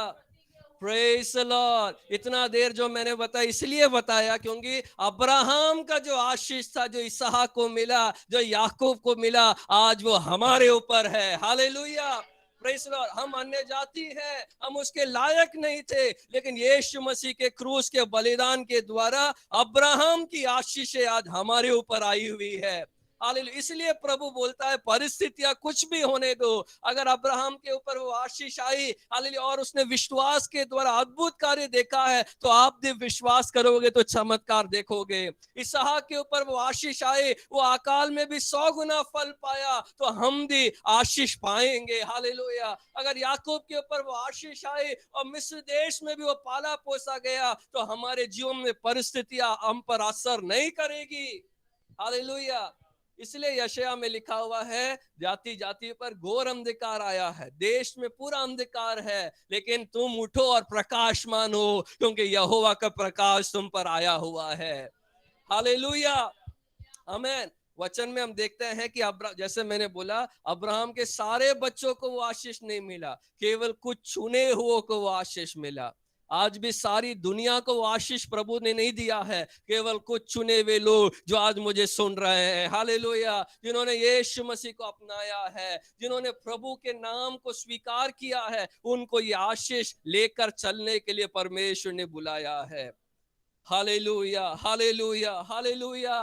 Praise the lord. इतना देर जो मैंने बताया इसलिए बताया क्योंकि अब्राहम का जो आशीष था, जो इसहाक को मिला, जो याकूब को मिला, आज वो हमारे ऊपर है। हालेलुया। Praise the Lord. हम अन्य जाति हैं, हम उसके लायक नहीं थे, लेकिन यीशु मसीह के क्रूस के बलिदान के द्वारा अब्राहम की आशीषें आज हमारे ऊपर आई हुई है। हालेलुया। इसलिए प्रभु बोलता है परिस्थितियां कुछ भी होने दो, अगर अब्राहम के ऊपर वो आशीष आई, हालेलुया, और उसने विश्वास के द्वारा अद्भुत कार्य देखा है, तो आप भी विश्वास करोगे तो चमत्कार देखोगे। इसहाक के ऊपर वो आशीष आई, वो अकाल में भी 100 गुना फल पाया, तो हम भी आशीष पाएंगे। हालेलुया। अगर याकूब के ऊपर वो आशीष आई और मिस्र देश में भी वो पाला पोसा गया, तो हमारे जीवन में परिस्थितियां हम पर असर नहीं करेगी। हालेलुया। इसलिए यशायाह में लिखा हुआ है जाति जाति पर घोर अंधकार आया है, देश में पूरा अंधकार है, लेकिन तुम उठो और प्रकाशमान हो, क्योंकि यहोवा का प्रकाश तुम पर आया हुआ है। हालेलुया। आमीन। वचन में हम देखते हैं कि जैसे मैंने बोला, अब्राहम के सारे बच्चों को वो आशीष नहीं मिला, केवल कुछ चुने हुओं को वो आशीष मिला। आज भी सारी दुनिया को आशीष प्रभु ने नहीं दिया है, केवल कुछ चुने हुए लोग जो आज मुझे सुन रहे हैं। हालेलुया। जिन्होंने यीशु मसीह को अपनाया है, जिन्होंने प्रभु के नाम को स्वीकार किया है, उनको ये आशीष लेकर चलने के लिए परमेश्वर ने बुलाया है। हालेलुया। हालेलुया। हालेलुया।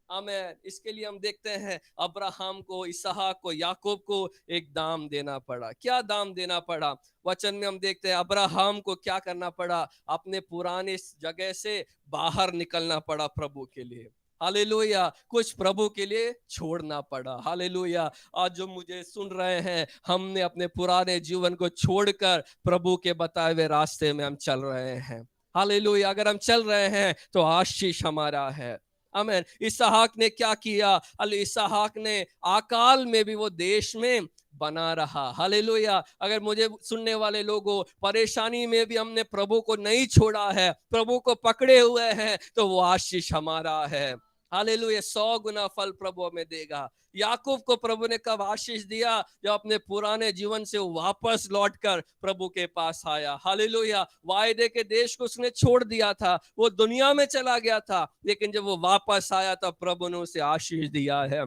आमीन। इसके लिए हम देखते हैं अब्राहम को, इसहाक को, याकूब को एक दाम देना पड़ा। क्या दाम देना पड़ा? वचन में हम देखते हैं अब्राहम को क्या करना पड़ा? अपने पुराने जगह से बाहर निकलना पड़ा प्रभु के लिए। हालेलुया। कुछ प्रभु के लिए छोड़ना पड़ा। हालेलुया। आज जो मुझे सुन रहे हैं, हमने अपने पुराने जीवन को छोड़कर प्रभु के बताए हुए रास्ते में हम चल रहे हैं। हालेलुया। अगर हम चल रहे हैं तो आशीष हमारा है। आमीन। इसहाक ने क्या किया? इसहाक ने अकाल में भी वो देश में बना रहा। हालेलुया। अगर मुझे सुनने वाले लोगों, परेशानी में भी हमने प्रभु को नहीं छोड़ा है, प्रभु को पकड़े हुए हैं, तो वो आशीष हमारा है। हालेलुया। 100 गुना फल प्रभु हमें देगा। याकूब को प्रभु ने कब आशीष दिया? जब अपने पुराने जीवन से वापस लौटकर प्रभु के पास आया। हालेलुया। वायदे के देश को उसने छोड़ दिया था, वो दुनिया में चला गया था, लेकिन जब वो वापस आया तब प्रभु ने उसे आशीष दिया है।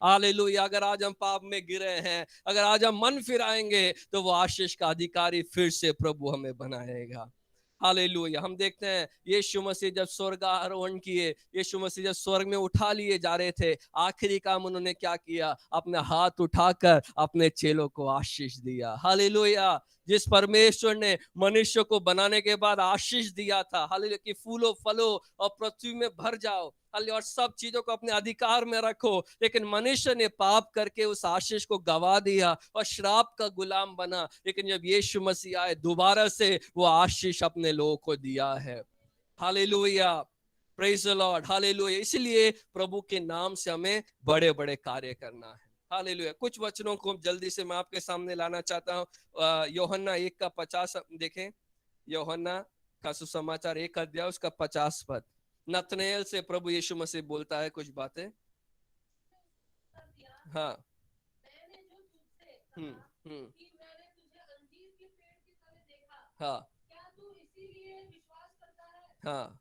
हालेलुया। अगर आज हम पाप में गिरे हैं, अगर आज हम मन फिराएंगे, तो वो आशीष का अधिकारी फिर से प्रभु हमें बनाएगा। हालेलुया। हम देखते हैं यीशु मसीह जब स्वर्ग आरोहण किए, यीशु मसीह जब स्वर्ग में उठा लिए जा रहे थे, आखिरी काम उन्होंने क्या किया? अपना हाथ उठाकर अपने चेलों को आशीष दिया। हालेलुया। जिस परमेश्वर ने मनुष्य को बनाने के बाद आशीष दिया था, हालेलुया, कि फूलो फलो और पृथ्वी में भर जाओ, और सब चीजों को अपने अधिकार में रखो, लेकिन मनुष्य ने पाप करके उस आशीष को गवा दिया और श्राप का गुलाम बना। लेकिन जब यीशु मसीह आए, दोबारा से वो आशीष अपने लोगों को दिया है। Hallelujah. Praise the Lord. Hallelujah. इसलिए प्रभु के नाम से हमें बड़े बड़े कार्य करना है। हालेलुया। कुछ वचनों को जल्दी से मैं आपके सामने लाना चाहता हूँ। यूहन्ना 1:50 देखें। यूहन्ना का सुसमाचार 1 अध्याय उसका 50 पद। नतनएल से प्रभु यीशु मसीह बोलता है कुछ बातें। हाँ। हाँ। हाँ।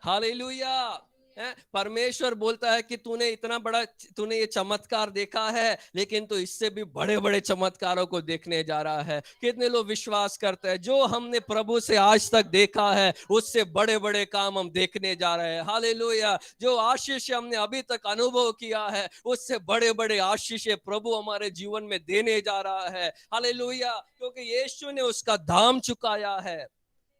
हालेलुया। परमेश्वर बोलता है कि तूने इतना बड़ा, तूने ये चमत्कार देखा है, लेकिन तो इससे भी बड़े बड़े चमत्कारों को देखने जा रहा है। कितने लोग विश्वास करते हैं? जो हमने प्रभु से आज तक देखा है, उससे बड़े बड़े काम हम देखने जा रहे हैं। हालेलुया। जो आशीष हमने अभी तक अनुभव किया है, उससे बड़े बड़े आशीष प्रभु हमारे जीवन में देने जा रहा है। हालेलुया। क्योंकि यीशु ने उसका दाम चुकाया है।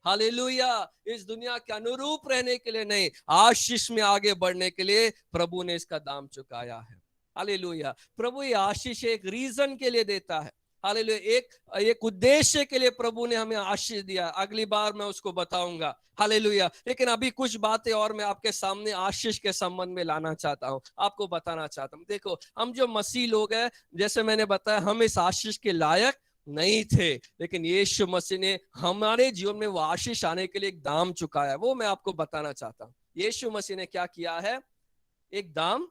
हालेलुया। इस दुनिया के अनुरूप रहने के लिए नहीं, आशीष में आगे बढ़ने के लिए प्रभु ने इसका दाम चुकाया है। हालेलुया। प्रभु ये आशीष एक रीजन के लिए देता है। हालेलुया। एक उद्देश्य के लिए प्रभु ने हमें आशीष दिया। अगली बार मैं उसको बताऊंगा। हालेलुया। लेकिन अभी कुछ बातें और मैं आपके सामने आशीष के संबंध में लाना चाहता हूं, आपको बताना चाहता हूं। देखो, हम जो मसीह लोग हैं, जैसे मैंने बताया, हम इस आशीष के लायक नहीं थे, लेकिन यीशु मसीह ने हमारे जीवन में वो आशीष आने के लिए एक दाम चुकाया। वो मैं आपको बताना चाहता हूँ। यीशु मसीह ने क्या किया है? एक दाम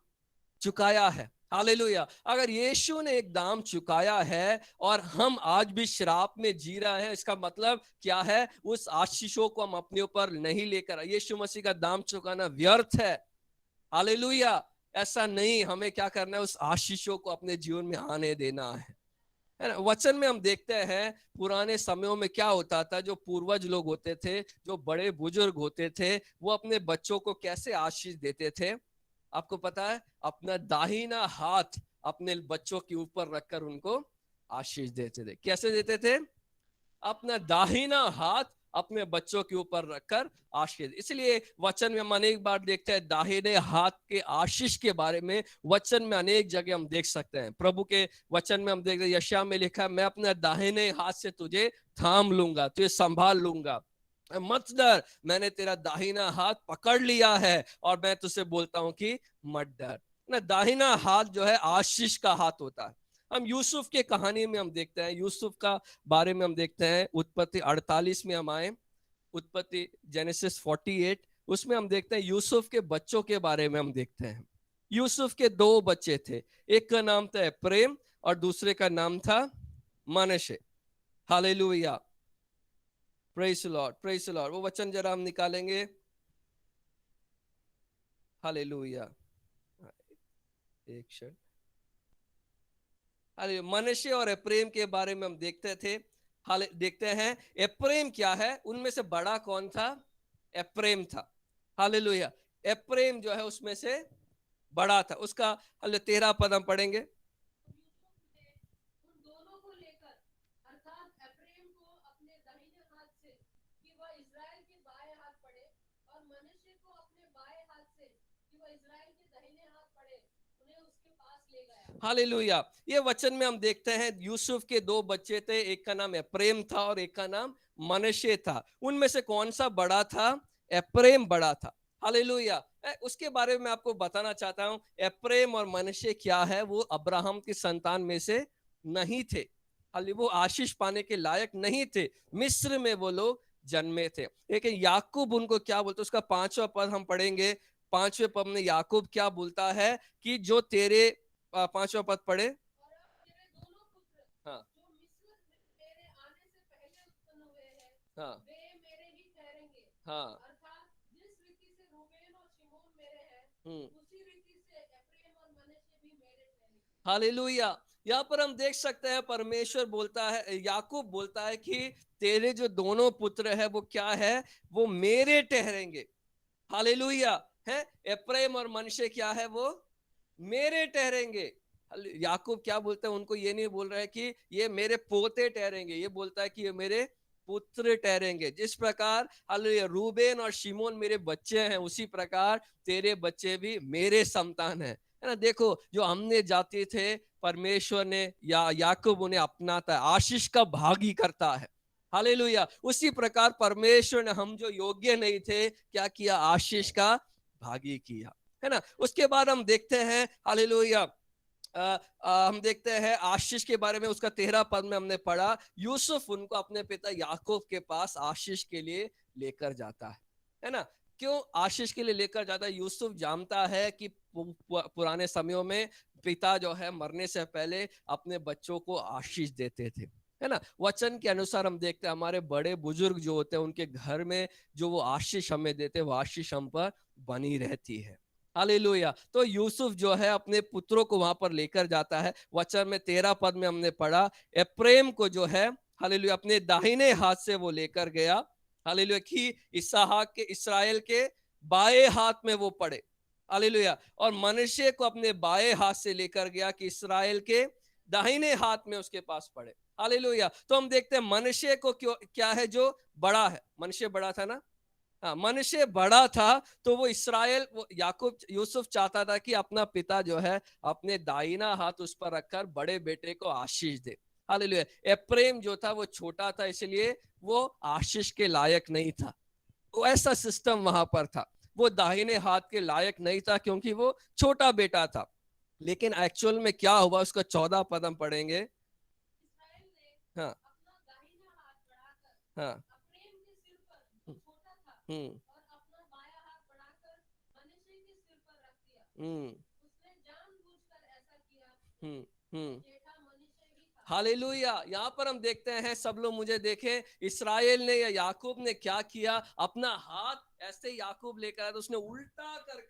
चुकाया है। हालेलुया। अगर यीशु ने एक दाम चुकाया है और हम आज भी श्राप में जी रहे हैं, इसका मतलब क्या है? उस आशीषों को हम अपने ऊपर नहीं लेकर, यीशु मसीह का दाम चुकाना व्यर्थ है। हालेलुया। ऐसा नहीं, हमें क्या करना है? उस आशीषों को अपने जीवन में आने देना है। वचन में हम देखते हैं पुराने समयों में क्या होता था। जो पूर्वज लोग होते थे, जो बड़े बुजुर्ग होते थे, वो अपने बच्चों को कैसे आशीष देते थे? आपको पता है? अपना दाहिना हाथ अपने बच्चों के ऊपर रखकर उनको आशीष देते थे। कैसे देते थे? अपना दाहिना हाथ अपने बच्चों के ऊपर रखकर आशीष। इसलिए वचन में हम अनेक बार देखते हैं दाहिने हाथ के आशीष के बारे में। वचन में अनेक जगह हम देख सकते हैं। प्रभु के वचन में हम देखते हैं, यशायाह में लिखा है, मैं अपने दाहिने हाथ से तुझे थाम लूंगा, तुझे संभाल लूंगा, मत डर, मैंने तेरा दाहिना हाथ पकड़ लिया है और मैं तुझसे बोलता हूं कि मत डर। ना, दाहिना हाथ जो है आशीष का हाथ होता है। हम यूसुफ के कहानी में हम देखते हैं, यूसुफ का बारे में हम देखते हैं। उत्पत्ति 48 में हम आए, उत्पत्ति जेनेसिस 48, उसमें हम देखते हैं यूसुफ के बच्चों के बारे में हम देखते हैं। यूसुफ के 2 बच्चे थे, एक का नाम था एप्रैम और दूसरे का नाम था मनश्शे। Hallelujah. Praise the lord, praise the lord. वो वचन जरा हम निकालेंगे। हालेलुया। एक क्षण। अरे, मनश्शे और एप्रैम के बारे में हम देखते थे। देखते हैं एप्रैम क्या है। उनमें से बड़ा कौन था? एप्रैम था। हालेलुया। एप्रैम जो है उसमें से बड़ा था। उसका 13 पद हम पढ़ेंगे। हालेलुया। ये वचन में हम देखते हैं यूसुफ के 2 बच्चे थे, एक का नाम एप्रैम था और एक का नाम मनश्शे था। उनमें से कौन सा बड़ा था? एप्रैम बड़ा था। हालेलुया। उसके बारे में आपको बताना चाहता हूं। एप्रेम और मनश्शे क्या है, वो अब्राहम की संतान में से नहीं थे, वो आशीष पाने के लायक नहीं थे, मिस्र में वो लोग जन्मे थे। लेकिन याकूब उनको क्या बोलते, उसका 5वां पद हम पढ़ेंगे। 5वें पद में याकूब क्या बोलता है कि जो तेरे 5वां पद पढ़े। हाँ हाँ हाँ हालेलुया। यहाँ पर हम देख सकते हैं परमेश्वर बोलता है, याकूब बोलता है कि तेरे जो दोनों पुत्र है वो क्या है, वो मेरे ठहरेंगे। हालेलुया। है एप्रेम और मनश्शे क्या है, वो मेरे ठहरेंगे। याकूब क्या बोलता है, उनको ये नहीं बोल रहा है कि ये मेरे पोते ठहरेंगे, ये बोलता है कि ये मेरे पुत्र ठहरेंगे। जिस प्रकार हालेलुया रूबेन और शिमोन मेरे बच्चे हैं, उसी प्रकार तेरे बच्चे भी मेरे संतान है ना। देखो जो हमने जाति थे, परमेश्वर ने या याकूब उन्हें अपनाता है, आशीष का भागी करता है। हालेलुया। उसी प्रकार परमेश्वर ने हम जो योग्य नहीं थे, क्या किया, आशीष का भागी किया, है ना। उसके बाद हम देखते हैं हालेलुया, हम देखते हैं आशीष के बारे में। उसका 13 पद में हमने पढ़ा, यूसुफ उनको अपने पिता याकूब के पास आशीष के लिए लेकर जाता है ना। क्यों आशीष के लिए लेकर जाता है? यूसुफ जानता है कि पुराने समयों में पिता जो है मरने से पहले अपने बच्चों को आशीष देते थे, है ना। वचन के अनुसार हम देखते हैं हमारे बड़े बुजुर्ग जो होते हैं, उनके घर में जो वो आशीष हमें देते हैं, वो आशीष हम पर बनी रहती है। हालेलुया। तो यूसुफ जो है अपने पुत्रों को वहां पर लेकर जाता है। वचन में 13 पद में हमने पढ़ा, एप्रेम को जो है हालेलुया अपने दाहिने हाथ से वो लेकर गया, हालेलुया, कि इसहाक के इस्राएल के बाएं हाथ में वो पड़े। हालेलुया। और मनश्शे को अपने बाएं हाथ से लेकर गया कि इस्राएल के दाहिने हाथ में उसके पास पड़े। हालेलुया। तो हम देखते हैं मनश्शे को क्यों, क्या है, जो बड़ा है। मनश्शे बड़ा था ना, हाँ, मनश्शे बड़ा था, तो वो इस्राएल, वो याकूब यूसुफ चाहता था कि अपना पिता जो है अपने दाहिना हाथ उस पर रखकर बड़े बेटे को आशीष दे। हालेलुया। एप्रेम जो था वो छोटा था, इसलिए वो आशीष के लायक नहीं था। वो ऐसा सिस्टम वहां पर था, वो दाहिने हाथ के लायक नहीं था क्योंकि वो छोटा बेटा था। लेकिन एक्चुअल में क्या हुआ, उसका 14 पद हम पढ़ेंगे। हाँ हाँ हम्म हम्म हम्म हम्म हालेलुया। यहाँ पर हम देखते हैं, सब लोग मुझे देखें, इस्राएल ने या याकूब ने क्या किया, अपना हाथ ऐसे याकूब लेकर आया तो उसने उल्टा कर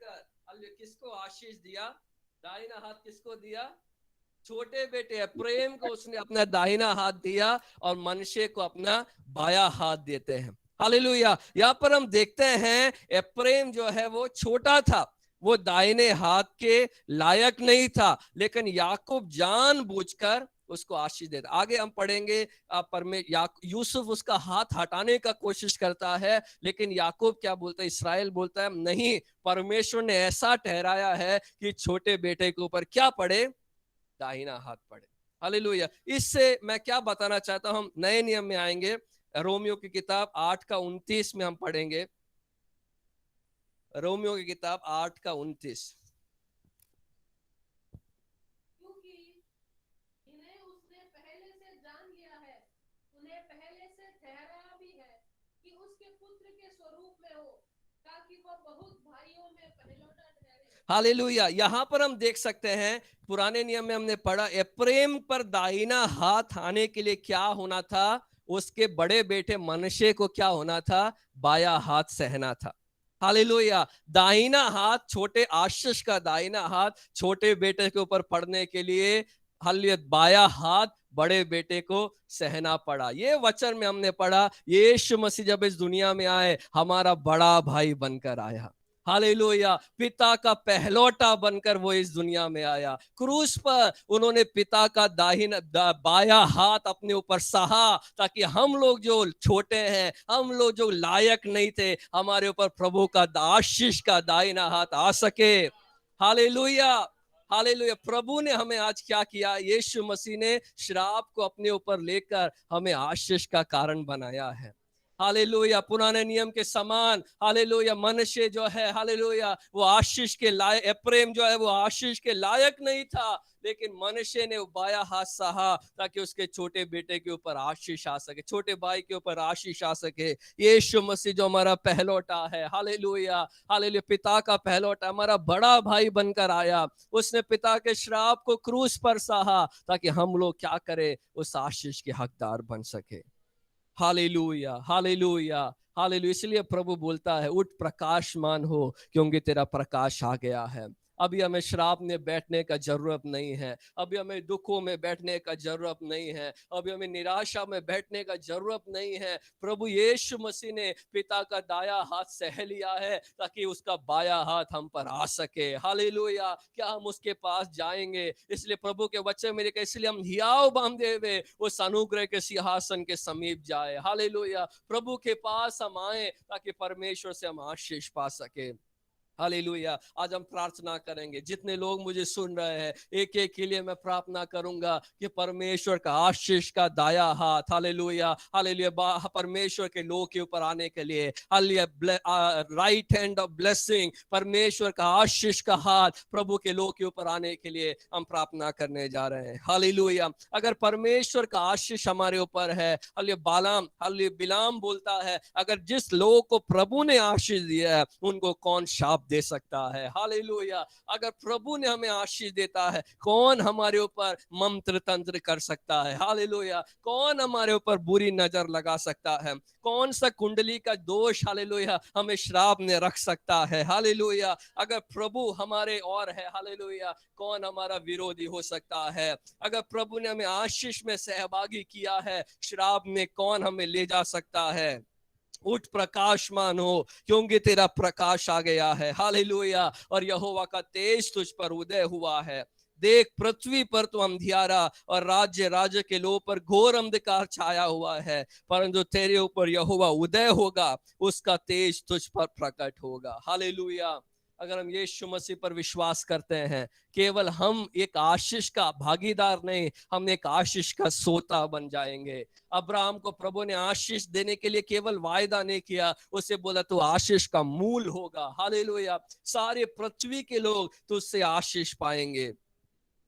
किसको आशीष दिया, दाहिना हाथ किसको दिया, छोटे बेटे प्रेम को उसने अपना दाहिना हाथ दिया, और मनश्शे को अपना बाया हाथ देते हैं। हालेलुया। यहाँ पर हम देखते हैं एप्रेम जो है वो छोटा था, वो दाहिने हाथ के लायक नहीं था, लेकिन याकूब जानबूझकर उसको आशीष देता। आगे हम पढ़ेंगे, यूसुफ उसका हाथ हटाने का कोशिश करता है, लेकिन याकूब क्या बोलता है, इस्राएल बोलता है नहीं, परमेश्वर ने ऐसा ठहराया है कि छोटे बेटे के ऊपर क्या पड़े, दाहिना हाथ पड़े। हालेलुया। इससे मैं क्या बताना चाहता हूं, हम नए नियम में आएंगे, रोमियो की किताब 8 का 29 में हम पढ़ेंगे। रोमियो की किताब 8 का 29। हालेलुया। यहाँ पर हम देख सकते हैं, पुराने नियम में हमने पढ़ा, एप्रेम पर दाहिना हाथ आने के लिए क्या होना था, उसके बड़े बेटे मनश्शे को क्या होना था, बाया हाथ सहना था। हालेलुया। दाहिना हाथ, छोटे आशीष का दाहिना हाथ छोटे बेटे के ऊपर पड़ने के लिए, हालेलुया, बाया हाथ बड़े बेटे को सहना पड़ा। ये वचन में हमने पढ़ा, यीशु मसीह जब इस दुनिया में आए, हमारा बड़ा भाई बनकर आया। हालेलुया। पिता का पहलौटा बनकर वो इस दुनिया में आया। क्रूस पर उन्होंने पिता का बाया हाथ अपने ऊपर सहा, ताकि हम लोग जो छोटे हैं, हम लोग जो लायक नहीं थे, हमारे ऊपर प्रभु का आशीष का दाहिना हाथ आ सके। हालेलुया। हालेलुया। प्रभु ने हमें आज क्या किया, यीशु मसीह ने श्राप को अपने ऊपर लेकर हमें आशीष का कारण बनाया है। हालेलुया। पुराने नियम के समान हालेलुया मनुष्य जो है हालेलुया वो आशीष के लायक, एप्रेम जो है वो आशीष के लायक नहीं था, लेकिन मनुष्य ने बाया हाथ सहा ताकि उसके छोटे बेटे के ऊपर आशीष आ सके, छोटे भाई के ऊपर आशीष आ सके। यीशु मसीह जो हमारा पहलौटा है हालेलुया, हालेलुया पिता का पहलौटा हमारा बड़ा भाई बनकर आया, उसने पिता के श्राप को क्रूस पर सहा ताकि हम लोग क्या करें, उस आशीष के हकदार बन सके। Hallelujah hallelujah hallelujah. इसलिए प्रभु बोलता है उठ प्रकाशमान हो क्योंकि तेरा प्रकाश आ गया है। अभी हमें श्राप में बैठने का जरूरत नहीं है, अभी हमें दुखों में बैठने का जरूरत नहीं है, अभी हमें निराशा में बैठने का जरूरत नहीं है। प्रभु यीशु मसीह ने पिता का दाया हाथ सह लिया है ताकि उसका बाया हाथ हम पर आ सके। हालेलुया। क्या हम उसके पास जाएंगे? इसलिए प्रभु के वचन मेरे के, इसलिए हम हियाव बांधे हुए उस अनुग्रह के सिंहासन के समीप जाए। हालेलुया। प्रभु के पास हम आए ताकि परमेश्वर से हम आशीष पा सके। हालेलुया। आज हम प्रार्थना करेंगे, जितने लोग मुझे सुन रहे हैं एक एक के लिए मैं प्रार्थना करूंगा कि परमेश्वर का आशीष का दाया हाथ हालेलुया हालेलुया परमेश्वर के लोग के ऊपर आने के लिए, hallelujah right hand of blessing, परमेश्वर का आशीष का हाथ प्रभु के लोग के ऊपर आने के लिए हम प्रार्थना करने जा रहे हैं। हालेलुया। अगर परमेश्वर का आशीष हमारे ऊपर है, हालेलुया बिलाम बोलता है अगर जिस लोग को प्रभु ने आशीष दिया है उनको कौन शाप दे सकता है। हालेलुया। अगर प्रभु ने हमें आशीष देता है कौन हमारे ऊपर मंत्र तंत्र कर सकता है। हालेलुया। कौन हमारे ऊपर बुरी नजर लगा सकता है, कौन सा कुंडली का दोष हालेलुया हमें श्राप में रख सकता है। हालेलुया। अगर प्रभु हमारे और है हालेलुया कौन हमारा विरोधी हो सकता है। अगर प्रभु ने हमें आशीष में सहभागी किया है श्राप में कौन हमें ले जा सकता है। उठ प्रकाशमान हो क्योंकि तेरा प्रकाश आ गया है। हालेलुया। और यहोवा का तेज तुझ पर उदय हुआ है। देख पृथ्वी पर तो अंधियारा और राज्य राज्य के लोग पर घोर अंधकार छाया हुआ है, परंतु तेरे ऊपर यहोवा उदय होगा, उसका तेज तुझ पर प्रकट होगा। हालेलुया। अगर हम यीशु मसीह पर विश्वास करते हैं, केवल हम एक आशीष का भागीदार नहीं, हम एक आशीष का सोता बन जाएंगे। अब्राहम को प्रभु ने आशीष देने के लिए केवल वायदा नहीं किया, उसे बोला तू आशीष का मूल होगा। हालेलुया। सारे पृथ्वी के लोग तुझसे आशीष पाएंगे।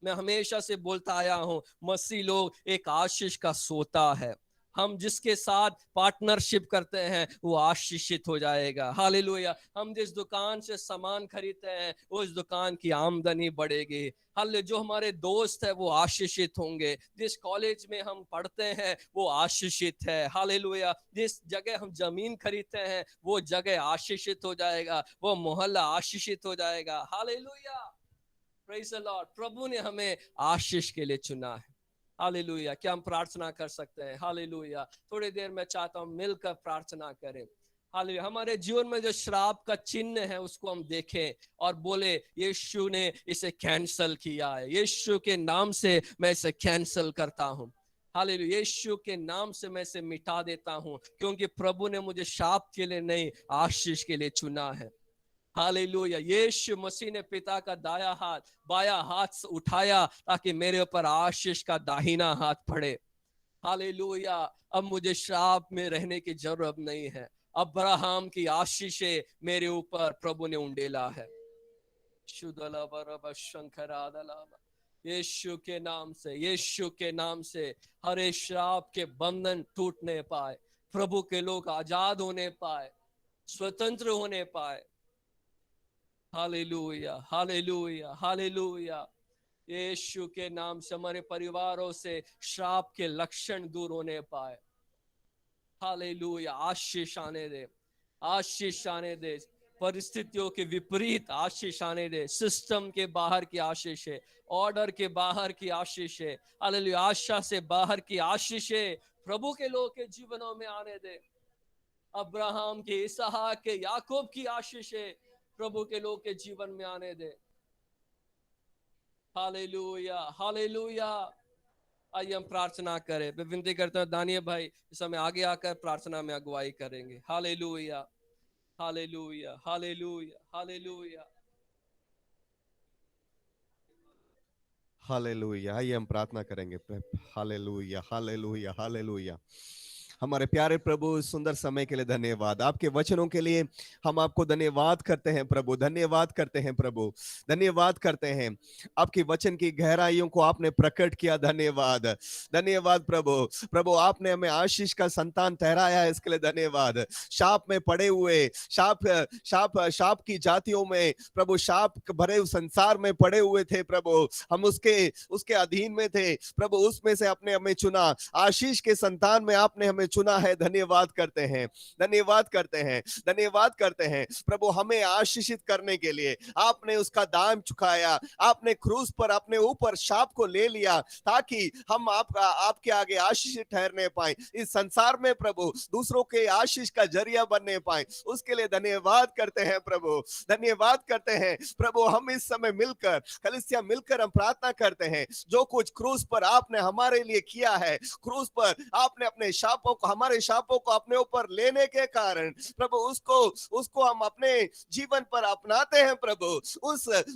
मैं हमेशा से बोलता आया हूं मसीह लोग एक आशीष का सोता है। हम जिसके साथ पार्टनरशिप करते हैं वो आशीषित हो जाएगा। हालेलुया। हम जिस दुकान से सामान खरीदते हैं उस दुकान की आमदनी बढ़ेगी। हालेलुया। जो हमारे दोस्त है वो आशीषित होंगे, जिस कॉलेज में हम पढ़ते हैं वो आशीषित है। हालेलुया। जिस जगह हम जमीन खरीदते हैं वो जगह आशीषित हो जाएगा, वो मोहल्ला आशीषित हो जाएगा। हालेलुया। Praise the lord. प्रभु ने हमें आशीष के लिए चुना है। हालेलुया। क्या हम प्रार्थना कर सकते हैं? हालेलुया। थोड़ी देर में चाहता हूं मिलकर प्रार्थना करें। हालेलुया। हमारे जीवन में जो श्राप का चिन्ह है उसको हम देखें और बोले यीशु ने इसे कैंसल किया है, यीशु के नाम से मैं इसे कैंसल करता हूं। हालेलुया। यीशु के नाम से मैं इसे मिटा देता हूं क्योंकि प्रभु ने मुझे शाप के लिए नहीं आशीष के लिए चुना है। हालेलुया। यीशु मसीह ने पिता का दाया हाथ बाया हाथ उठाया ताकि मेरे ऊपर आशीष का दाहिना हाथ पड़े। हालेलुया। अब मुझे श्राप में रहने की जरूरत नहीं है। अब्राहम की आशीषें मेरे ऊपर प्रभु ने उंडेला है। यीशु के नाम से, यीशु के नाम से हर एक श्राप के बंधन टूटने पाए, प्रभु के लोग आजाद होने पाए, स्वतंत्र होने पाए। Hallelujah hallelujah hallelujah. यीशु के नाम से हमारे परिवारों से श्राप के लक्षण दूर होने पाए। हालेलुया। आशीष आने दे, आशीष आने दे, परिस्थितियों के विपरीत आशीष आने दे, सिस्टम के बाहर की आशीष है, ऑर्डर के बाहर की आशीष है। हालेलुया। आशा से बाहर की आशीष है प्रभु के लोग के जीवनों में आने दे। अब्राहम के, इसहाक के, याकूब की आशीष है प्रभु के लोग के जीवन में आने दे। Hallelujah hallelujah. आइए हम प्रार्थना करें। मैं विनती करता हूँ दानिया भाई इस समय आगे आकर प्रार्थना में अगुवाई करेंगे। Hallelujah hallelujah hallelujah hallelujah. Hallelujah. आइए हम प्रार्थना करेंगे। Hallelujah hallelujah hallelujah. हमारे प्यारे प्रभु, इस सुंदर समय के लिए धन्यवाद। आपके वचनों के लिए हम आपको धन्यवाद करते हैं प्रभु, धन्यवाद करते हैं प्रभु, धन्यवाद करते हैं। आपके वचन की गहराइयों को आपने प्रकट किया, धन्यवाद, धन्यवाद प्रभु। प्रभु, आपने हमें आशीष का संतान ठहराया है, इसके लिए धन्यवाद। शाप में पड़े हुए, शाप की जातियों में प्रभु, शाप भरे संसार में पड़े हुए थे प्रभु, हम उसके अधीन में थे प्रभु, उसमें से आपने हमें चुना, आशीष के संतान में आपने हमें चुना है। धन्यवाद करते हैं, धन्यवाद करते हैं, धन्यवाद करते हैं प्रभु। हमें आशीषित करने के लिए आपने उसका दाम चुकाया, आपने क्रूस पर अपने ऊपर शाप को ले लिया, ताकि हम आपके आगे आशीषित ठहरने पाए, इस संसार में प्रभु दूसरों के आशीष का जरिया बनने पाए। उसके लिए धन्यवाद करते हैं प्रभु, धन्यवाद करते हैं प्रभु। हम इस समय मिलकर, कलीसिया मिलकर हम प्रार्थना करते हैं, जो कुछ क्रूस पर आपने हमारे लिए किया है, क्रूस पर आपने अपने शापों को, हमारे शापों को अपने ऊपर लेने के कारण प्रभु, उसको हम अपने जीवन पर अपनाते हैं प्रभु।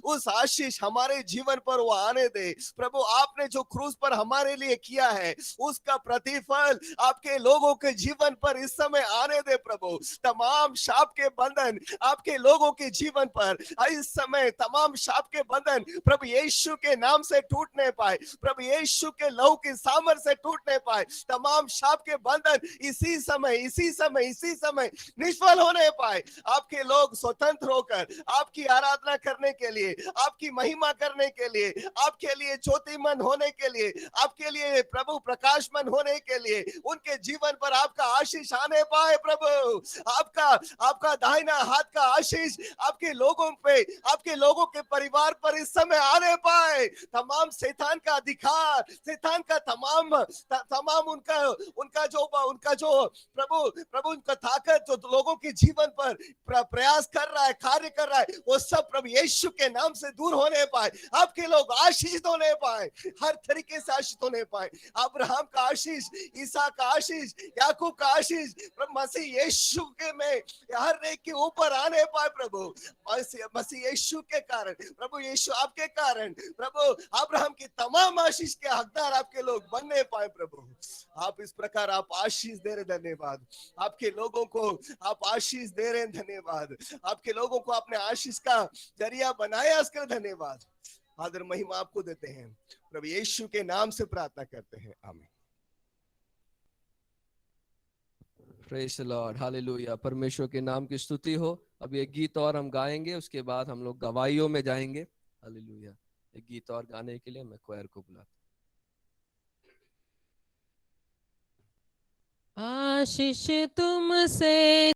उस आशीष हमारे जीवन पर वो आने दे प्रभु। आपने जो क्रूस पर हमारे लिए किया है, उसका प्रतिफल आपके लोगों के जीवन पर इस समय आने दे प्रभु। तमाम शाप के बंधन आपके लोगों के जीवन पर इस समय, तमाम शाप के बंधन प्रभु यीशु के नाम से टूटने पाए, प्रभु यीशु के लहू की सामर्थ से टूटने पाए। तमाम शाप के बंधन इसी समय निष्फल होने पाए। आपके लोग स्वतंत्र होकर आपकी आराधना करने के लिए, आपकी महिमा करने के लिए, आपके लिए ज्योतिमन होने के लिए, आपके लिए प्रभु प्रकाशमन होने के लिए, उनके जीवन पर आपका आशीष आने पाए प्रभु। आपका दाहिना हाथ का आशीष आपके लोगों पे, आपके लोगों के परिवार पर इस समय आने पाए। तमाम शैतान का अधिकार, शैतान का तमाम उनका जो प्रभु उनका ताकत जो लोगों के जीवन पर प्रयास कर रहा है, कार्य कर रहा है, वो सब प्रभु यीशु के नाम से दूर होने पाए। आपके लोग आशीषित होने पाए, हर तरीके से आशीषित होने पाए। अब्राहम का आशीष, ईसा का आशीष, याकूब का आशीष प्रभु मसीह यीशु के में हर एक के ऊपर आने पाए प्रभु। मसीह यीशु के कारण प्रभु, यीशु आपके कारण प्रभु, अब्राहम की तमाम आशीष के हकदार आपके लोग बनने पाए प्रभु। आप इस प्रकार आप आशीष दे रहे, धन्यवाद। आपके लोगों को आप आशीष दे रहे हैं, धन्यवाद। आपके लोगों को आपने आशीष का जरिया बनाया, इसके लिए धन्यवाद। आदर महिमा आपको देते हैं प्रभु यीशु के नाम से प्रार्थना करते हैं, आमीन। Praise the Lord, hallelujah. परमेश्वर के नाम की स्तुति हो। अब एक गीत और हम गाएंगे, उसके बाद हम लोग गवाहियों में जाएंगे। हालेलुया। एक गीत और गाने के लिए मैं क्वायर को बुलाता हूं। आशीष तुमसे